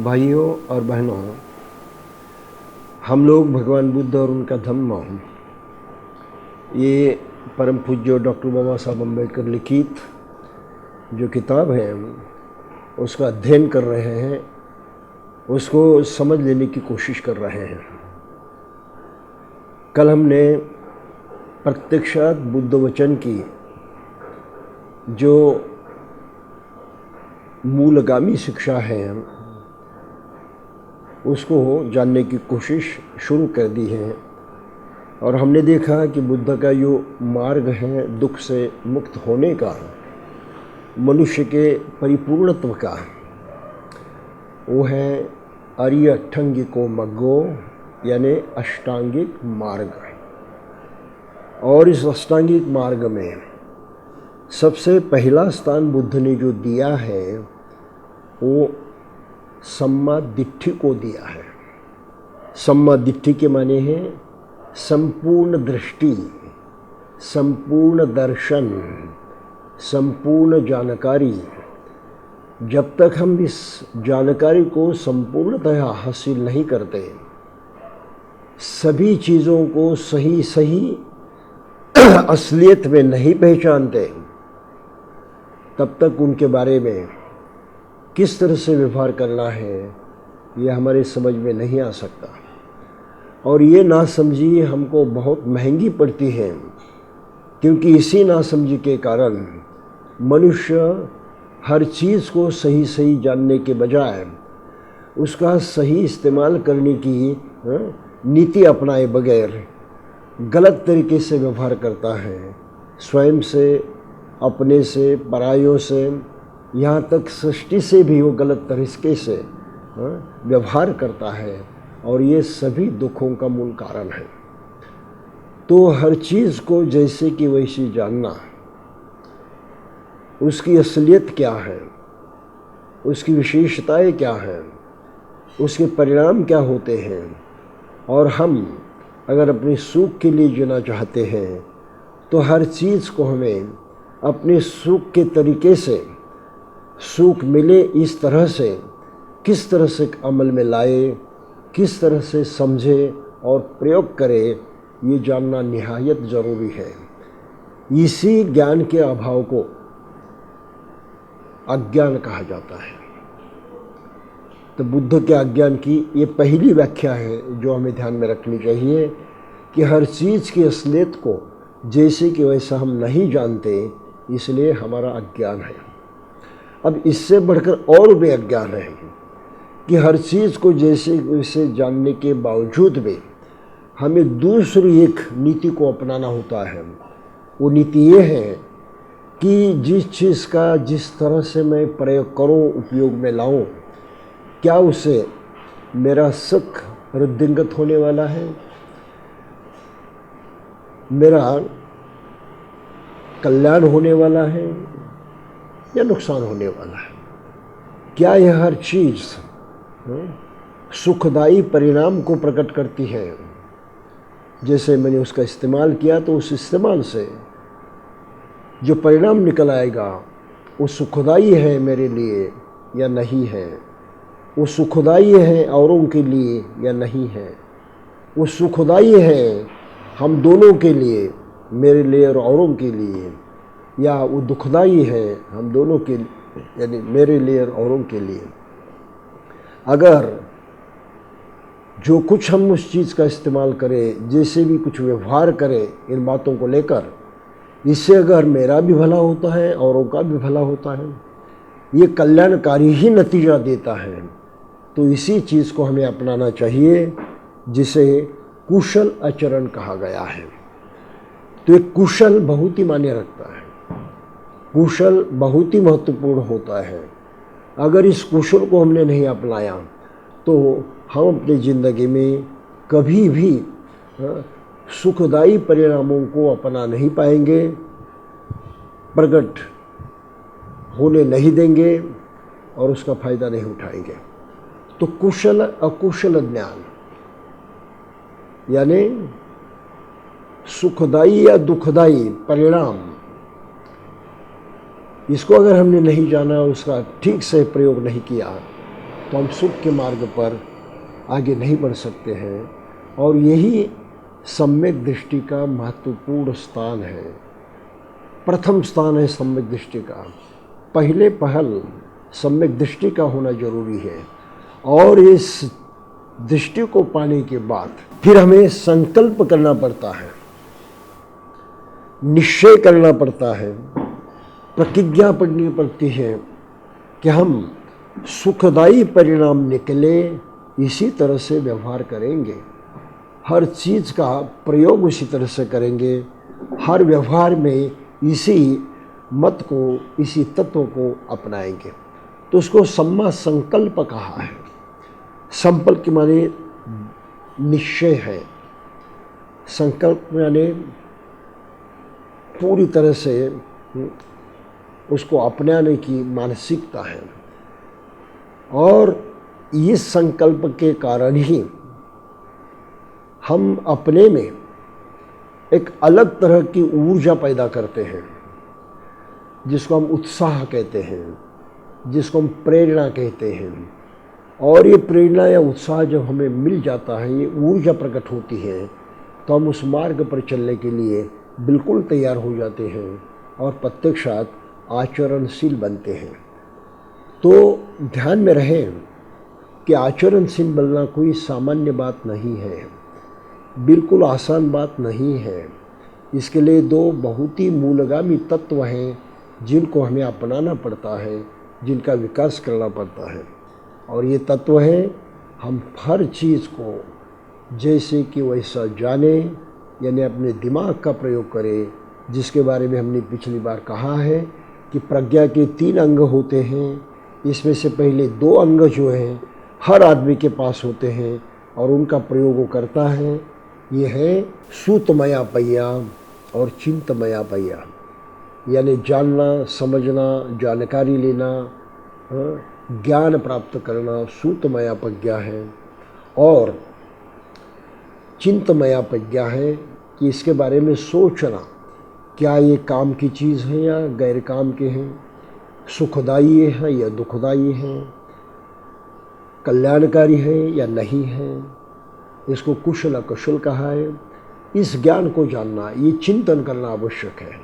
भाइयों और बहनों, हम लोग भगवान बुद्ध और उनका धम्म, ये परम पूज्य डॉक्टर बाबा साहब अम्बेडकर लिखित जो किताब है उसका अध्ययन कर रहे हैं, उसको समझ लेने की कोशिश कर रहे हैं। कल हमने प्रत्यक्षात बुद्ध वचन की जो मूलगामी शिक्षा है उसको जानने की कोशिश शुरू कर दी है और हमने देखा कि बुद्ध का जो मार्ग है दुख से मुक्त होने का, मनुष्य के परिपूर्णत्व का, वो है आर्य अष्टांगिको मग्गो यानी अष्टांगिक मार्ग। और इस अष्टांगिक मार्ग में सबसे पहला स्थान बुद्ध ने जो दिया है वो सम्मा दिट्ठी को दिया है। सम्मा दिट्ठी के माने हैं संपूर्ण दृष्टि, संपूर्ण दर्शन, संपूर्ण जानकारी। जब तक हम इस जानकारी को संपूर्णतः हासिल नहीं करते, सभी चीज़ों को सही सही असलियत में नहीं पहचानते, तब तक उनके बारे में किस तरह से व्यवहार करना है ये हमारे समझ में नहीं आ सकता। और ये नासमझी हमको बहुत महंगी पड़ती है, क्योंकि इसी नासमझी के कारण मनुष्य हर चीज़ को सही सही जानने के बजाय उसका सही इस्तेमाल करने की नीति अपनाए बगैर गलत तरीके से व्यवहार करता है। स्वयं से, अपने से, परायों से, यहाँ तक सृष्टि से भी वो गलत तरीके से व्यवहार करता है और ये सभी दुखों का मूल कारण है। तो हर चीज़ को जैसे कि वैसी जानना, उसकी असलियत क्या है, उसकी विशेषताएं क्या हैं, उसके परिणाम क्या होते हैं, और हम अगर अपने सुख के लिए जीना चाहते हैं तो हर चीज़ को हमें अपने सुख के तरीके से, सुख मिले इस तरह से, किस तरह से अमल में लाए, किस तरह से समझे और प्रयोग करे, ये जानना निहायत ज़रूरी है। इसी ज्ञान के अभाव को अज्ञान कहा जाता है। तो बुद्ध के अज्ञान की ये पहली व्याख्या है जो हमें ध्यान में रखनी चाहिए कि हर चीज़ की असलियत को जैसे कि वैसा हम नहीं जानते, इसलिए हमारा अज्ञान है। अब इससे बढ़कर और भी अज्ञान है कि हर चीज़ को जैसे वैसे जानने के बावजूद भी हमें दूसरी एक नीति को अपनाना होता है। वो नीति ये है कि जिस चीज़ का जिस तरह से मैं प्रयोग करूं, उपयोग में लाऊं, क्या उससे मेरा सुख वृद्धिंगत होने वाला है, मेरा कल्याण होने वाला है या नुकसान होने वाला है। क्या यह हर चीज़ सुखदायी परिणाम को प्रकट करती है। जैसे मैंने उसका इस्तेमाल किया तो उस इस्तेमाल से जो परिणाम निकल आएगा वो सुखदायी है मेरे लिए या नहीं है, वो सुखदायी है औरों के लिए या नहीं है, वो सुखदायी है हम दोनों के लिए, मेरे लिए और औरों के लिए, या वो दुखदायी है हम दोनों के यानी मेरे लिए और औरों के लिए। अगर जो कुछ हम उस चीज़ का इस्तेमाल करें, जैसे भी कुछ व्यवहार करें इन बातों को लेकर, इससे अगर मेरा भी भला होता है, औरों का भी भला होता है, ये कल्याणकारी ही नतीजा देता है, तो इसी चीज़ को हमें अपनाना चाहिए जिसे कुशल आचरण कहा गया है। तो एक कुशल बहुत ही मायने रखता है, कुशल बहुत ही महत्वपूर्ण होता है। अगर इस कुशल को हमने नहीं अपनाया तो हम अपनी ज़िंदगी में कभी भी सुखदायी परिणामों को अपना नहीं पाएंगे, प्रकट होने नहीं देंगे और उसका फ़ायदा नहीं उठाएंगे। तो कुशल अकुशल ज्ञान यानी सुखदायी या दुखदायी परिणाम, इसको अगर हमने नहीं जाना, उसका ठीक से प्रयोग नहीं किया, तो हम सुख के मार्ग पर आगे नहीं बढ़ सकते हैं। और यही सम्यक दृष्टि का महत्वपूर्ण स्थान है। प्रथम स्थान है सम्यक दृष्टि का। पहले पहल सम्यक दृष्टि का होना जरूरी है। और इस दृष्टि को पाने के बाद फिर हमें संकल्प करना पड़ता है, निश्चय करना पड़ता है, प्रतिज्ञा पड़नी पड़ती है कि हम सुखदायी परिणाम निकले इसी तरह से व्यवहार करेंगे। हर चीज़ का प्रयोग उसी तरह से करेंगे। हर व्यवहार में इसी मत को, इसी तत्व को अपनाएंगे। तो उसको सम्मा संकल्प कहा है। संकल्प के माने निश्चय है। संकल्प यानी पूरी तरह से उसको अपनाने की मानसिकता है। और इस संकल्प के कारण ही हम अपने में एक अलग तरह की ऊर्जा पैदा करते हैं, जिसको हम उत्साह कहते हैं, जिसको हम प्रेरणा कहते हैं। और ये प्रेरणा या उत्साह जब हमें मिल जाता है, ये ऊर्जा प्रकट होती है, तो हम उस मार्ग पर चलने के लिए बिल्कुल तैयार हो जाते हैं और प्रत्यक्षात आचरणशील बनते हैं। तो ध्यान में रहे कि आचरणशील बनना कोई सामान्य बात नहीं है, बिल्कुल आसान बात नहीं है। इसके लिए दो बहुत ही मूलगामी तत्व हैं जिनको हमें अपनाना पड़ता है, जिनका विकास करना पड़ता है। और ये तत्व है, हम हर चीज़ को जैसे कि वैसा जाने, यानी अपने दिमाग का प्रयोग करें, जिसके बारे में हमने पिछली बार कहा है कि प्रज्ञा के 3 अंग होते हैं। इसमें से पहले 2 अंग जो हैं हर आदमी के पास होते हैं और उनका प्रयोग वो करता है। ये है सूतमया पहिया और चिंतमया पहिया, यानी जानना, समझना, जानकारी लेना, ज्ञान प्राप्त करना सूतमया प्रज्ञा है। और चिंतमया प्रज्ञा है कि इसके बारे में सोचना, क्या ये काम की चीज़ है या गैर काम के हैं, सुखदायी है या दुखदायी है, कल्याणकारी है या नहीं है। इसको कुशल अकुशल कहा है। इस ज्ञान को जानना, ये चिंतन करना आवश्यक है।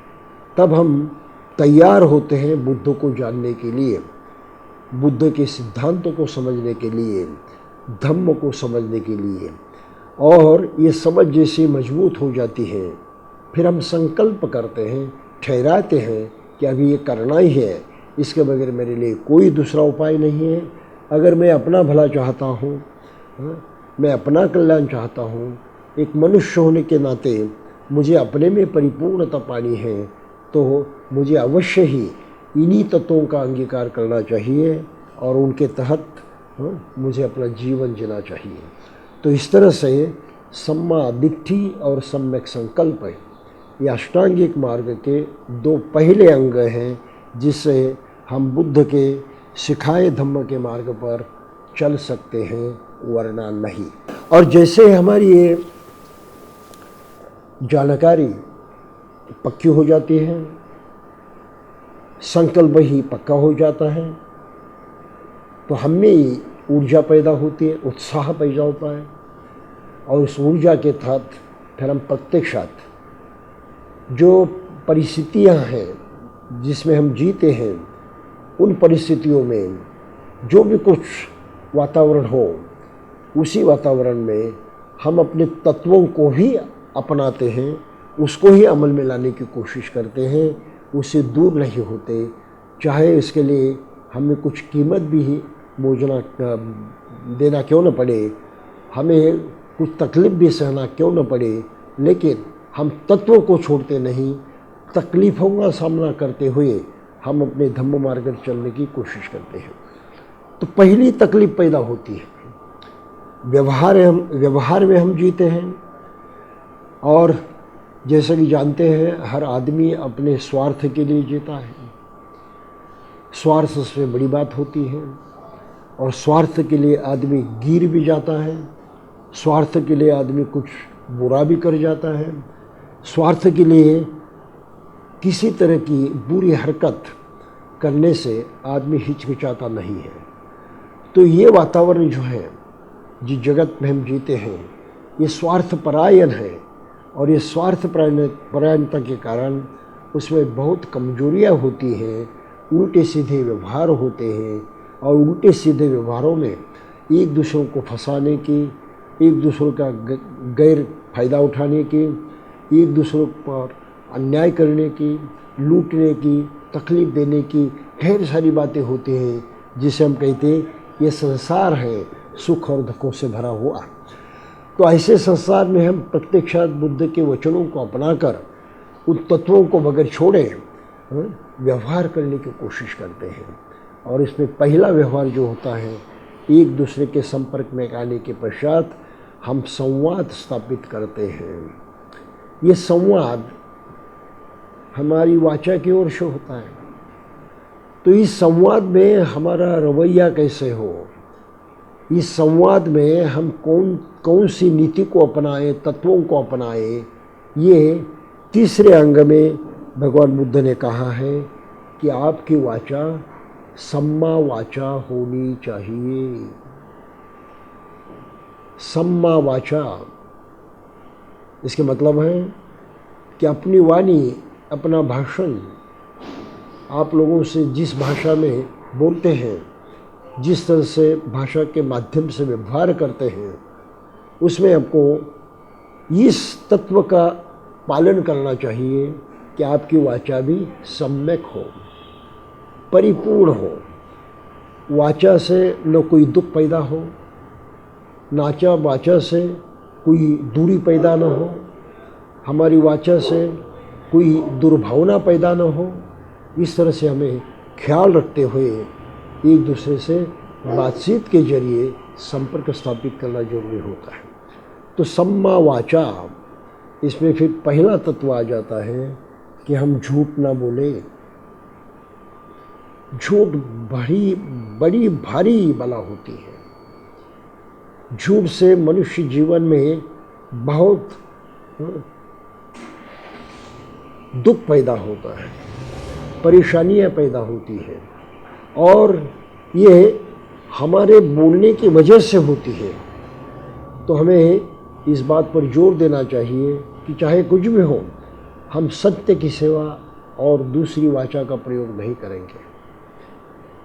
तब हम तैयार होते हैं बुद्ध को जानने के लिए, बुद्ध के सिद्धांतों को समझने के लिए, धम्म को समझने के लिए। और ये समझ जैसी मजबूत हो जाती है, फिर हम संकल्प करते हैं, ठहराते हैं कि अभी ये करना ही है, इसके बगैर मेरे लिए कोई दूसरा उपाय नहीं है। अगर मैं अपना भला चाहता हूँ, मैं अपना कल्याण चाहता हूँ, एक मनुष्य होने के नाते मुझे अपने में परिपूर्णता पानी है, तो मुझे अवश्य ही इन्हीं तत्वों का अंगीकार करना चाहिए और उनके तहत मुझे अपना जीवन जीना चाहिए। तो इस तरह से सम्मा दिट्ठी और सम्यक संकल्प ये अष्टांगिक मार्ग के 2 पहले अंग हैं, जिससे हम बुद्ध के सिखाए धम्म के मार्ग पर चल सकते हैं, वरना नहीं। और जैसे हमारी ये जानकारी पक्की हो जाती है, संकल्प ही पक्का हो जाता है, तो हमें ऊर्जा पैदा होती है, उत्साह पैदा होता है। और उस ऊर्जा के तहत फिर हम प्रत्यक्षात जो परिस्थितियां हैं जिसमें हम जीते हैं, उन परिस्थितियों में जो भी कुछ वातावरण हो, उसी वातावरण में हम अपने तत्वों को ही अपनाते हैं, उसको ही अमल में लाने की कोशिश करते हैं, उससे दूर नहीं होते। चाहे इसके लिए हमें कुछ कीमत भी मोजना देना क्यों न पड़े, हमें कुछ तकलीफ भी सहना क्यों न पड़े, लेकिन हम तत्वों को छोड़ते नहीं। तकलीफ़ों का सामना करते हुए हम अपने धम्म मार्ग पर चलने की कोशिश करते हैं। तो पहली तकलीफ पैदा होती है, व्यवहार में हम जीते हैं। और जैसे कि जानते हैं, हर आदमी अपने स्वार्थ के लिए जीता है। स्वार्थ सबसे बड़ी बात होती है। और स्वार्थ के लिए आदमी गिर भी जाता है, स्वार्थ के लिए आदमी कुछ बुरा भी कर जाता है, स्वार्थ के लिए किसी तरह की बुरी हरकत करने से आदमी हिचकिचाता नहीं है। तो ये वातावरण जो है, जिस जगत में हम जीते हैं, ये स्वार्थ परायण है, और ये स्वार्थ परायणता के कारण उसमें बहुत कमजोरियाँ होती हैं, उल्टे सीधे व्यवहार होते हैं, और उल्टे सीधे व्यवहारों में एक दूसरों को फंसाने की, एक दूसरों का गैर फायदा उठाने की, एक दूसरों पर अन्याय करने की, लूटने की, तकलीफ देने की ढेर सारी बातें होती हैं, जिसे हम कहते हैं ये संसार है सुख और दुखों से भरा हुआ। तो ऐसे संसार में हम प्रत्यक्षात बुद्ध के वचनों को अपनाकर उन तत्वों को बगैर छोड़े व्यवहार करने की कोशिश करते हैं। और इसमें पहला व्यवहार जो होता है, एक दूसरे के संपर्क में आने के पश्चात हम संवाद स्थापित करते हैं। ये संवाद हमारी वाचा की ओर से होता है। तो इस संवाद में हमारा रवैया कैसे हो, इस संवाद में हम कौन सी नीति को अपनाएं, तत्वों को अपनाएं, ये तीसरे अंग में भगवान बुद्ध ने कहा है कि आपकी वाचा सम्मा वाचा होनी चाहिए। सम्मा वाचा, इसके मतलब है कि अपनी वाणी, अपना भाषण आप लोगों से जिस भाषा में बोलते हैं, जिस तरह से भाषा के माध्यम से व्यवहार करते हैं, उसमें आपको इस तत्व का पालन करना चाहिए कि आपकी वाचा भी सम्यक हो, परिपूर्ण हो। वाचा से न कोई दुख पैदा हो, वाचा से कोई दूरी पैदा न हो, हमारी वाचा से कोई दुर्भावना पैदा न हो। इस तरह से हमें ख्याल रखते हुए एक दूसरे से बातचीत के जरिए संपर्क स्थापित करना जरूरी होता है। तो सम्मा वाचा, इसमें फिर पहला तत्व आ जाता है कि हम झूठ ना बोले। झूठ बड़ी भारी बला होती है। झूठ से मनुष्य जीवन में बहुत दुख पैदा होता है, परेशानियां पैदा होती हैं, और ये हमारे बोलने की वजह से होती है। तो हमें इस बात पर जोर देना चाहिए कि चाहे कुछ भी हो, हम सत्य की सेवा और दूसरी वाचा का प्रयोग नहीं करेंगे,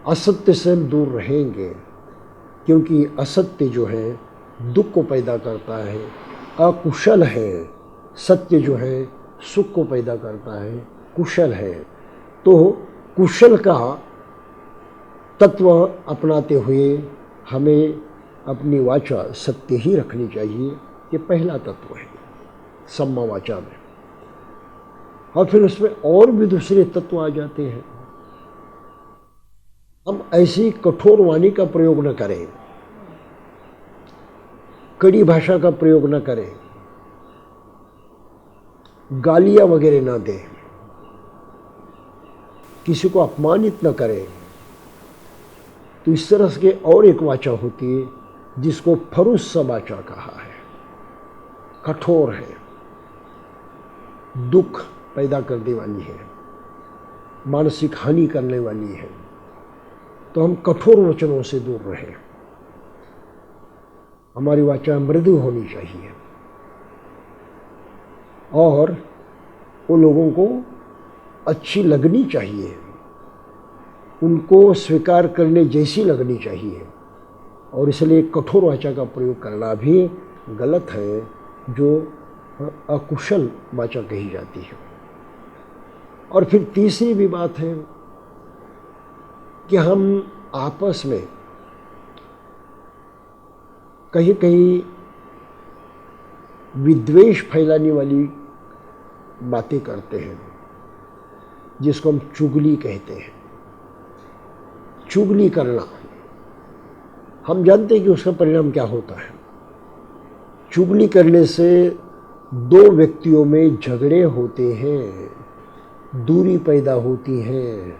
असत्य से हम दूर रहेंगे, क्योंकि असत्य जो है दुख को पैदा करता है, अकुशल है। सत्य जो है सुख को पैदा करता है, कुशल है। तो कुशल का तत्व अपनाते हुए हमें अपनी वाचा सत्य ही रखनी चाहिए। ये पहला तत्व है सम्मा वाचा में। और फिर उसमें और भी दूसरे तत्व आ जाते हैं। हम ऐसी कठोर वाणी का प्रयोग न करें, कड़ी भाषा का प्रयोग न करें, गालियां वगैरह न दें, किसी को अपमानित न करें। तो इस तरह से और एक वाचा होती है जिसको फरुस्सा वाचा कहा है, कठोर है, दुख पैदा करने वाली है, मानसिक हानि करने वाली है। तो हम कठोर वचनों से दूर रहें। हमारी वाचा मृदु होनी चाहिए और वो लोगों को अच्छी लगनी चाहिए, उनको स्वीकार करने जैसी लगनी चाहिए। और इसलिए कठोर वाचा का प्रयोग करना भी गलत है, जो अकुशल वाचा कही जाती है। और फिर तीसरी भी बात है कि हम आपस में कहीं कहीं विद्वेष फैलाने वाली बातें करते हैं, जिसको हम चुगली कहते हैं। चुगली करना, हम जानते हैं कि उसका परिणाम क्या होता है। चुगली करने से दो व्यक्तियों में झगड़े होते हैं, दूरी पैदा होती है,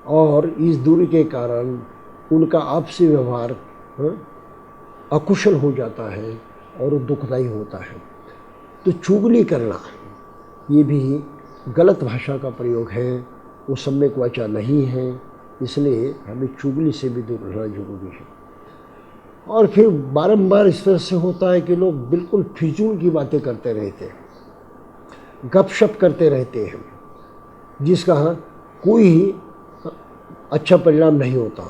और इस दूरी के कारण उनका आपसी व्यवहार अकुशल हो जाता है और दुखदायी होता है। तो चुगली करना ये भी गलत भाषा का प्रयोग है, वो सम्यक वाचा नहीं है। इसलिए हमें चुगली से भी दूर रहना जरूरी है। और फिर बारंबार इस तरह से होता है कि लोग बिल्कुल फिजूल की बातें करते रहते हैं, गपशप करते रहते हैं, जिसका कोई अच्छा परिणाम नहीं होता।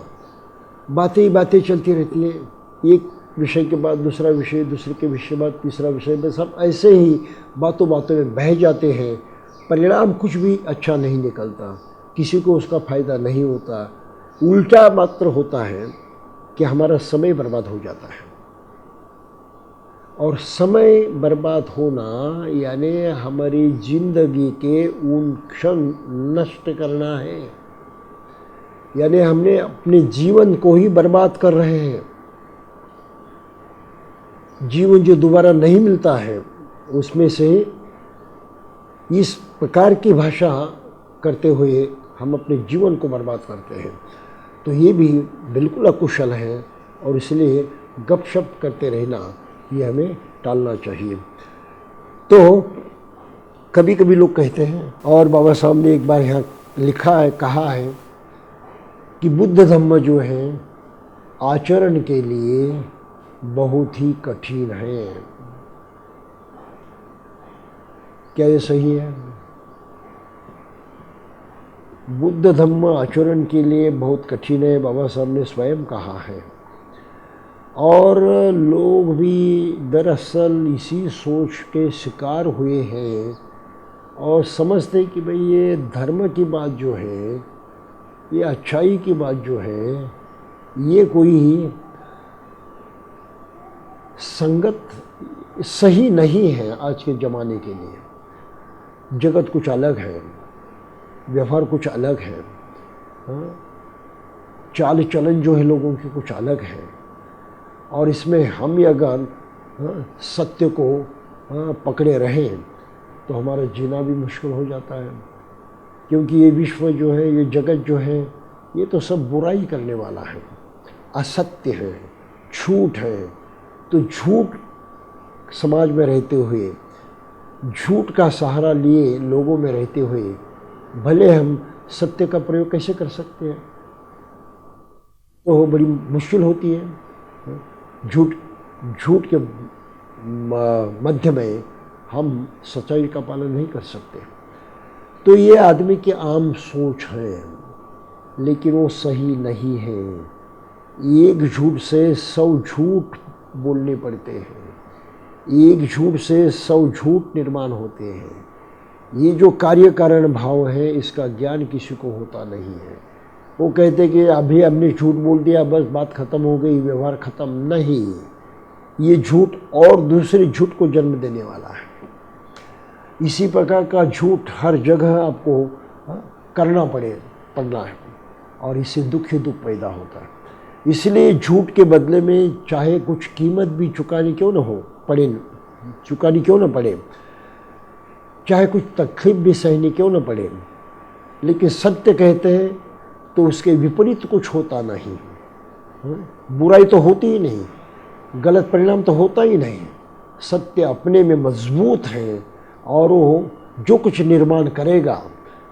बातें ही बातें चलती रहती हैं, एक विषय के बाद दूसरा विषय, दूसरे के विषय बाद तीसरा विषय, बस सब ऐसे ही बातों बातों में बह जाते हैं। परिणाम कुछ भी अच्छा नहीं निकलता, किसी को उसका फ़ायदा नहीं होता, उल्टा मात्र होता है कि हमारा समय बर्बाद हो जाता है। और समय बर्बाद होना यानी हमारी ज़िंदगी के उन क्षण नष्ट करना है, यानी हमने अपने जीवन को ही बर्बाद कर रहे हैं। जीवन जो दोबारा नहीं मिलता है, उसमें से इस प्रकार की भाषा करते हुए हम अपने जीवन को बर्बाद करते हैं। तो ये भी बिल्कुल अकुशल है, और इसलिए गपशप करते रहना ये हमें टालना चाहिए। तो कभी कभी लोग कहते हैं, और बाबा साहब ने एक बार यहाँ लिखा है, कहा है कि बुद्ध धम्म जो है आचरण के लिए बहुत ही कठिन है। क्या ये सही है? बुद्ध धम्म आचरण के लिए बहुत कठिन है, बाबा साहब ने स्वयं कहा है। और लोग भी दरअसल इसी सोच के शिकार हुए हैं और समझते कि भाई ये धर्म की बात जो है, ये अच्छाई की बात जो है, ये कोई संगत सही नहीं है आज के ज़माने के लिए। जगत कुछ अलग है, व्यवहार कुछ अलग है, चाल चलन जो है लोगों की कुछ अलग है। और इसमें हम अगर सत्य को पकड़े रहें तो हमारा जीना भी मुश्किल हो जाता है, क्योंकि ये विश्व जो है, ये जगत जो है, ये तो सब बुराई करने वाला है, असत्य है, झूठ है। तो झूठ समाज में रहते हुए, झूठ का सहारा लिए लोगों में रहते हुए भले हम सत्य का प्रयोग कैसे कर सकते हैं? तो बड़ी मुश्किल होती है। झूठ के मध्य में हम सच्चाई का पालन नहीं कर सकते। तो ये आदमी की आम सोच है, लेकिन वो सही नहीं है। एक झूठ से 100 झूठ बोलने पड़ते हैं, एक झूठ से 100 झूठ निर्माण होते हैं। ये जो कार्य कारण भाव है, इसका ज्ञान किसी को होता नहीं है। वो कहते कि अभी हमने झूठ बोल दिया, बस बात खत्म हो गई, व्यवहार खत्म। नहीं, ये झूठ और दूसरे झूठ को जन्म देने वाला है। इसी प्रकार का झूठ हर जगह आपको करना पड़ना है, और इससे दुख ही दुख पैदा होता है। इसलिए झूठ के बदले में चाहे कुछ कीमत भी चुकानी क्यों न पड़े, चाहे कुछ तकलीफ भी सहनी क्यों न पड़े, लेकिन सत्य कहते हैं तो उसके विपरीत कुछ होता नहीं। बुराई तो होती ही नहीं, गलत परिणाम तो होता ही नहीं। सत्य अपने में मजबूत है, और वो जो कुछ निर्माण करेगा,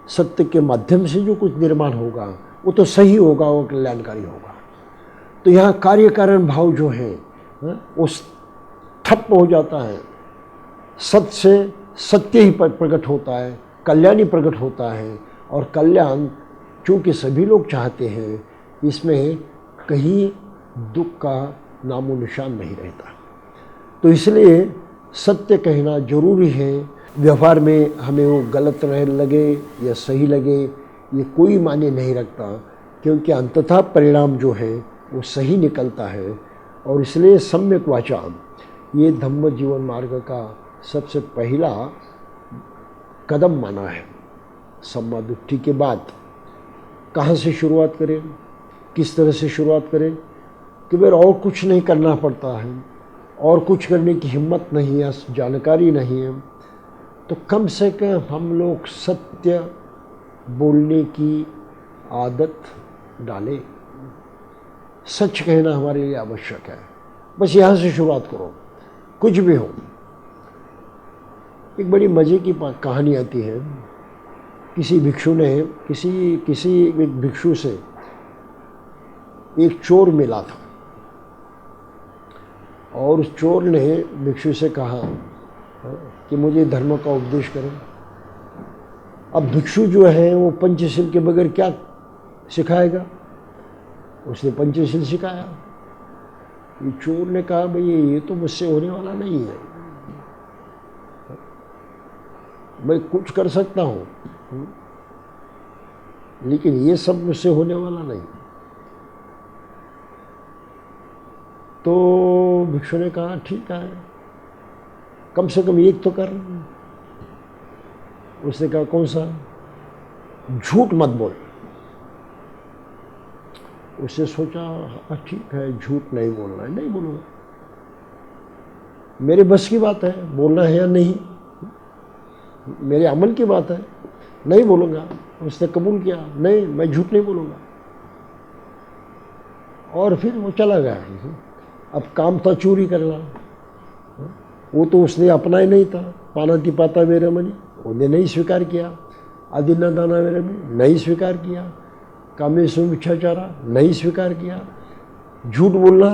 सत्य के माध्यम से जो कुछ निर्माण होगा, वो तो सही होगा, वो कल्याणकारी होगा। तो यहाँ कार्य कारण भाव जो है वो ठप हो जाता है। सत्य से सत्य ही प्रकट होता है, कल्याण ही प्रकट होता है। और कल्याण चूँकि सभी लोग चाहते हैं, इसमें कहीं दुख का नामो निशान नहीं रहता। तो इसलिए सत्य कहना जरूरी है। व्यवहार में हमें वो गलत लगे या सही लगे, ये कोई मायने नहीं रखता, क्योंकि अंततः परिणाम जो है वो सही निकलता है। और इसलिए सम्यक वाचा ये धम्म जीवन मार्ग का सबसे पहला कदम माना है। सम्मा दुष्टि के बाद कहाँ से शुरुआत करें, किस तरह से शुरुआत करें? कि भाई और कुछ नहीं करना पड़ता है, और कुछ करने की हिम्मत नहीं है, जानकारी नहीं है, तो कम से कम हम लोग सत्य बोलने की आदत डालें। सच कहना हमारे लिए आवश्यक है। बस यहाँ से शुरुआत करो, कुछ भी हो। एक बड़ी मज़े की कहानी आती है। किसी भिक्षु ने किसी एक भिक्षु से एक चोर मिला था और उस चोर ने भिक्षु से कहा कि मुझे धर्म का उपदेश करें। अब भिक्षु जो है वो पंचशील के बगैर क्या सिखाएगा, उसने पंचशील सिखाया। ये चोर ने कहा भाई ये तो मुझसे होने वाला नहीं है, मैं कुछ कर सकता हूँ लेकिन ये सब मुझसे होने वाला नहीं। तो भिक्षु ने कहा ठीक है, कम से कम एक तो कर। उसने कहा कौन सा? झूठ मत बोल। उसने सोचा हाँ ठीक है, झूठ नहीं बोलना है, नहीं बोलूँगा, मेरे बस की बात है, बोलना है या नहीं, मेरे अमल की बात है, नहीं बोलूँगा। उसने कबूल किया, नहीं मैं झूठ नहीं बोलूँगा। और फिर वो चला गया। अब काम था चोरी करना, वो तो उसने अपना ही नहीं था। पानाति पाता वेरमणि उन्हें नहीं स्वीकार किया, आदिन्ना दाना वेरमणि नहीं स्वीकार किया, कामेषु मिथ्याचारा नहीं स्वीकार किया, झूठ बोलना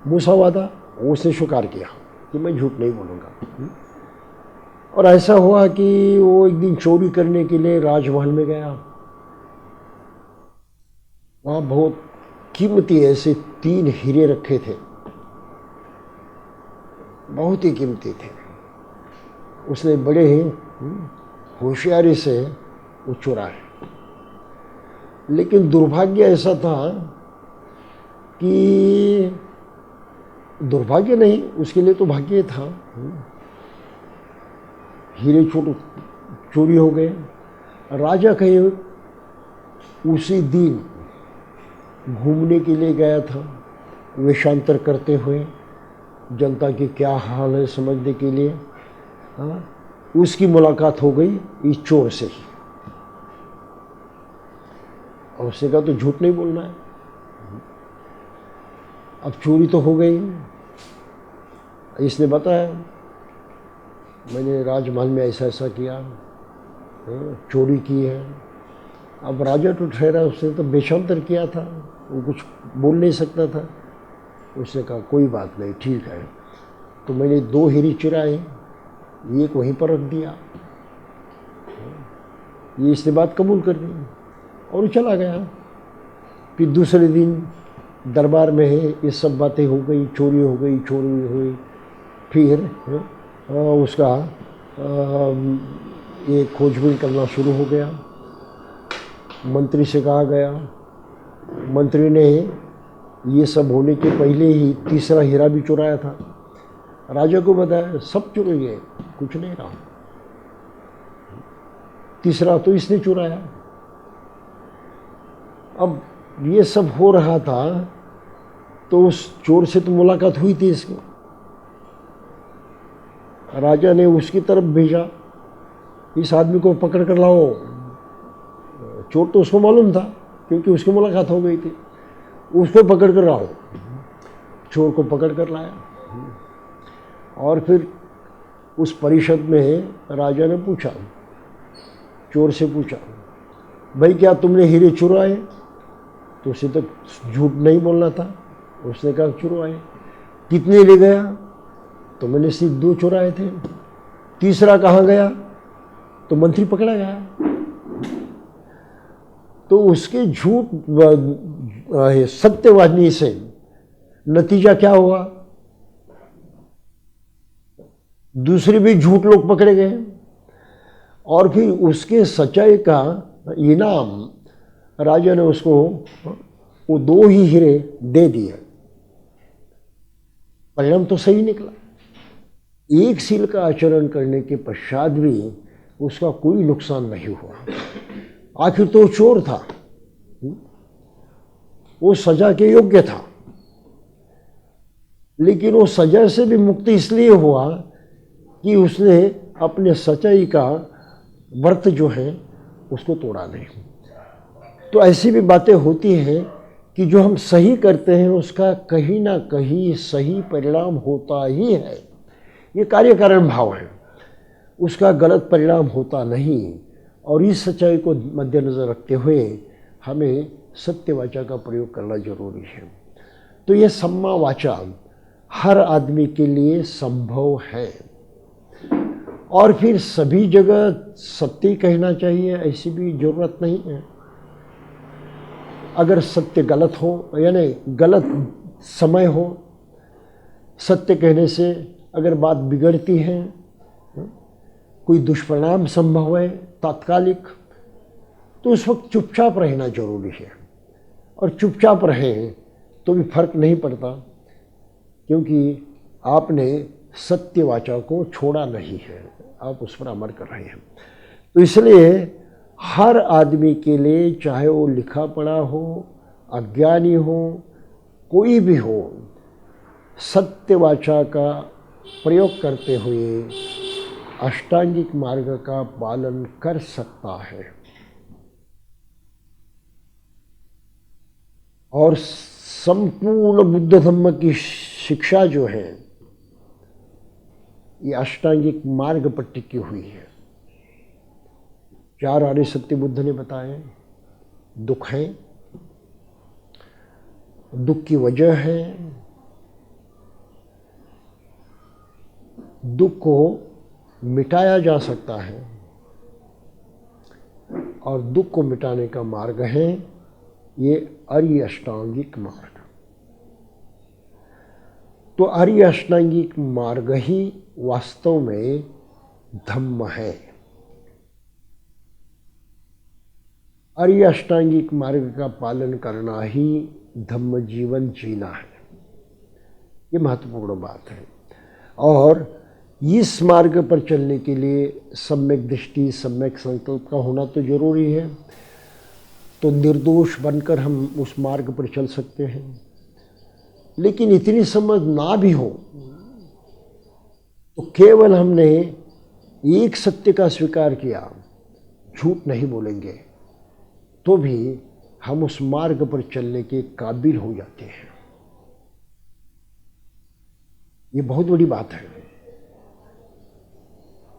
मूसावादा उसने स्वीकार किया कि मैं झूठ नहीं बोलूँगा। और ऐसा हुआ कि वो एक दिन चोरी करने के लिए राजमहल में गया। वहाँ बहुत कीमती ऐसे 3 हीरे रखे थे, बहुत ही कीमती थे। उसने बड़े ही होशियारी से वो चुराए, लेकिन दुर्भाग्य ऐसा था कि दुर्भाग्य नहीं, उसके लिए तो भाग्य था। हीरे चोरी हो गए। राजा कहीं उसी दिन घूमने के लिए गया था, वेशांतर करते हुए जनता की क्या हाल है समझने के लिए। उसकी मुलाकात हो गई इस चोर से ही। और उसने कहा तो झूठ नहीं बोलना है। अब चोरी तो हो गई। इसने बताया मैंने राजमहल में ऐसा ऐसा किया, चोरी की है। अब राजा तो ठहरा, उसने तो वेशांतर किया था, वो कुछ बोल नहीं सकता था। उसने कहा कोई बात नहीं, ठीक है। तो मैंने 2 हीरे चुराए, एक वहीं पर रख दिया। ये इसने बात कबूल कर दी और चला गया। फिर दूसरे दिन दरबार में है ये सब बातें हो गई, चोरी हो गई, चोरी हुई। फिर उसका ये खोजबीन करना शुरू हो गया। मंत्री से कहा गया, मंत्री ने ये सब होने के पहले ही तीसरा हीरा भी चुराया था। राजा को बताया सब चुर गए, कुछ नहीं रहा, तीसरा तो इसने चुराया। अब ये सब हो रहा था तो उस चोर से तो मुलाकात हुई थी इसकी। राजा ने उसकी तरफ भेजा, इस आदमी को पकड़ कर लाओ। चोर तो उसको मालूम था क्योंकि उसकी मुलाकात हो गई थी, उसको पकड़ कर लाओ। चोर को पकड़ कर लाया और फिर उस परिषद में राजा ने पूछा, चोर से पूछा भाई क्या तुमने हीरे चुराए? तो उसे तो झूठ नहीं बोलना था। उसने कहा चुराए। कितने ले गया? तो मैंने सिर्फ 2 चुराए थे। तीसरा कहाँ गया? तो मंत्री पकड़ा गया। तो उसके झूठ सत्यवादी से नतीजा क्या हुआ? दूसरे भी झूठ लोग पकड़े गए और फिर उसके सच्चाई का इनाम राजा ने उसको वो 2 ही हीरे दे दिए। परिणाम तो सही निकला। एक सील का आचरण करने के पश्चात भी उसका कोई नुकसान नहीं हुआ। आखिर तो चोर था, वो सजा के योग्य था, लेकिन वो सजा से भी मुक्ति इसलिए हुआ कि उसने अपने सच्चाई का व्रत जो है उसको तोड़ा नहीं। तो ऐसी भी बातें होती हैं कि जो हम सही करते हैं उसका कहीं ना कहीं सही परिणाम होता ही है। ये कार्य कारण भाव है, उसका गलत परिणाम होता नहीं। और इस सच्चाई को मद्देनज़र रखते हुए हमें सत्य वाचा का प्रयोग करना जरूरी है। तो ये सम्मा वाचा हर आदमी के लिए संभव है, और फिर सभी जगह सत्य कहना चाहिए ऐसी भी जरूरत नहीं है। अगर सत्य गलत हो, यानी गलत समय हो, सत्य कहने से अगर बात बिगड़ती है, कोई दुष्परिणाम संभव है तात्कालिक, तो उस वक्त चुपचाप रहना जरूरी है। और चुपचाप रहें तो भी फर्क नहीं पड़ता, क्योंकि आपने सत्य वाचा को छोड़ा नहीं है, आप उस पर अमल कर रहे हैं। तो इसलिए हर आदमी के लिए, चाहे वो लिखा पढ़ा हो, अज्ञानी हो, कोई भी हो, सत्य वाचा का प्रयोग करते हुए अष्टांगिक मार्ग का पालन कर सकता है। और संपूर्ण बुद्ध धम्म की शिक्षा जो है ये अष्टांगिक मार्ग पर टिकी हुई है। 4 आर्य सत्य बुद्ध ने बताए। दुख है, दुख की वजह है, दुख को मिटाया जा सकता है, और दुख को मिटाने का मार्ग है ये आर्य अष्टांगिक मार्ग। तो आर्य अष्टांगिक मार्ग ही वास्तव में धम्म है। आर्य अष्टांगिक मार्ग का पालन करना ही धम्म जीवन जीना है। ये महत्वपूर्ण बात है। और इस मार्ग पर चलने के लिए सम्यक दृष्टि, सम्यक संकल्प का होना तो जरूरी है। तो निर्दोष बनकर हम उस मार्ग पर चल सकते हैं। लेकिन इतनी समझ ना भी हो तो केवल हमने एक सत्य का स्वीकार किया, झूठ नहीं बोलेंगे, तो भी हम उस मार्ग पर चलने के काबिल हो जाते हैं। ये बहुत बड़ी बात है।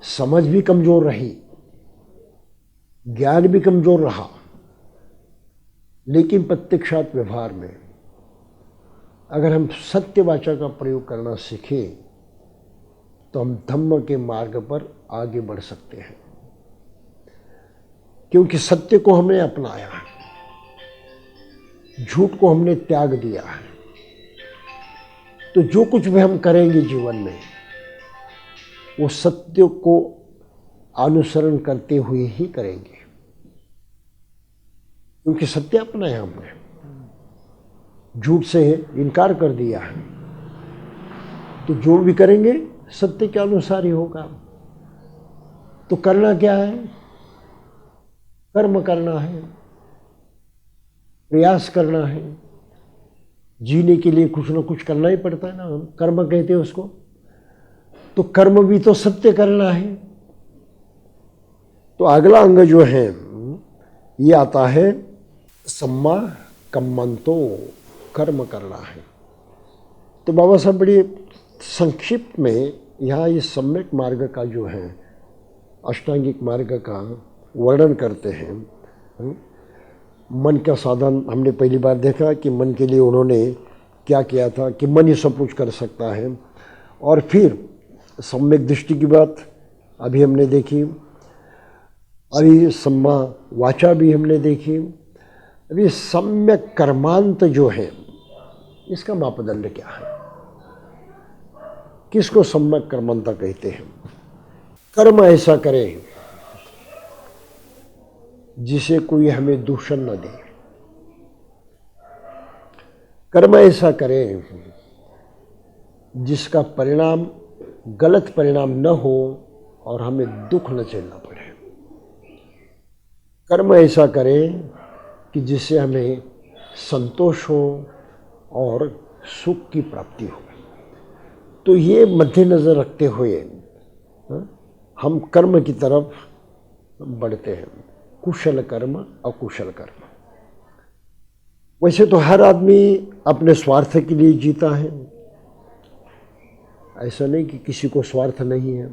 समझ भी कमजोर रही, ज्ञान भी कमजोर रहा, लेकिन प्रत्यक्षात व्यवहार में अगर हम सत्य वाचा का प्रयोग करना सीखें तो हम धम्म के मार्ग पर आगे बढ़ सकते हैं। क्योंकि सत्य को हमने अपनाया है, झूठ को हमने त्याग दिया है। तो जो कुछ भी हम करेंगे जीवन में वो सत्य को अनुसरण करते हुए ही करेंगे, क्योंकि सत्य अपनाया हमने, झूठ से इनकार कर दिया है। तो जो भी करेंगे सत्य के अनुसार ही होगा। तो करना क्या है? कर्म करना है, प्रयास करना है। जीने के लिए कुछ ना कुछ करना ही पड़ता है ना, हम कर्म कहते हैं उसको। तो कर्म भी तो सत्य करना है। तो अगला अंग जो है ये आता है सम्मा कम्मंतो, कर्म करना है। तो बाबा साहब बड़ी संक्षिप्त में यहाँ ये सम्यक मार्ग का जो है अष्टांगिक मार्ग का वर्णन करते हैं। मन का साधन हमने पहली बार देखा कि मन के लिए उन्होंने क्या किया था कि मन ही सब कुछ कर सकता है। और फिर सम्यक दृष्टि की बात अभी हमने देखी, अभी सम्मा वाचा भी हमने देखी। अभी सम्यक कर्मांत जो है इसका मापदंड क्या है, किसको सम्यक कर्मांता कहते हैं? कर्म ऐसा करें जिसे कोई हमें दूषण न दे, कर्म ऐसा करें जिसका परिणाम गलत परिणाम न हो और हमें दुख न झेलना पड़े। कर्म ऐसा करें कि जिससे हमें संतोष हो और सुख की प्राप्ति हो। तो ये मद्देनजर रखते हुए हम कर्म की तरफ बढ़ते हैं, कुशल कर्म, अकुशल कर्म। वैसे तो हर आदमी अपने स्वार्थ के लिए जीता है, ऐसा नहीं कि किसी को स्वार्थ नहीं है।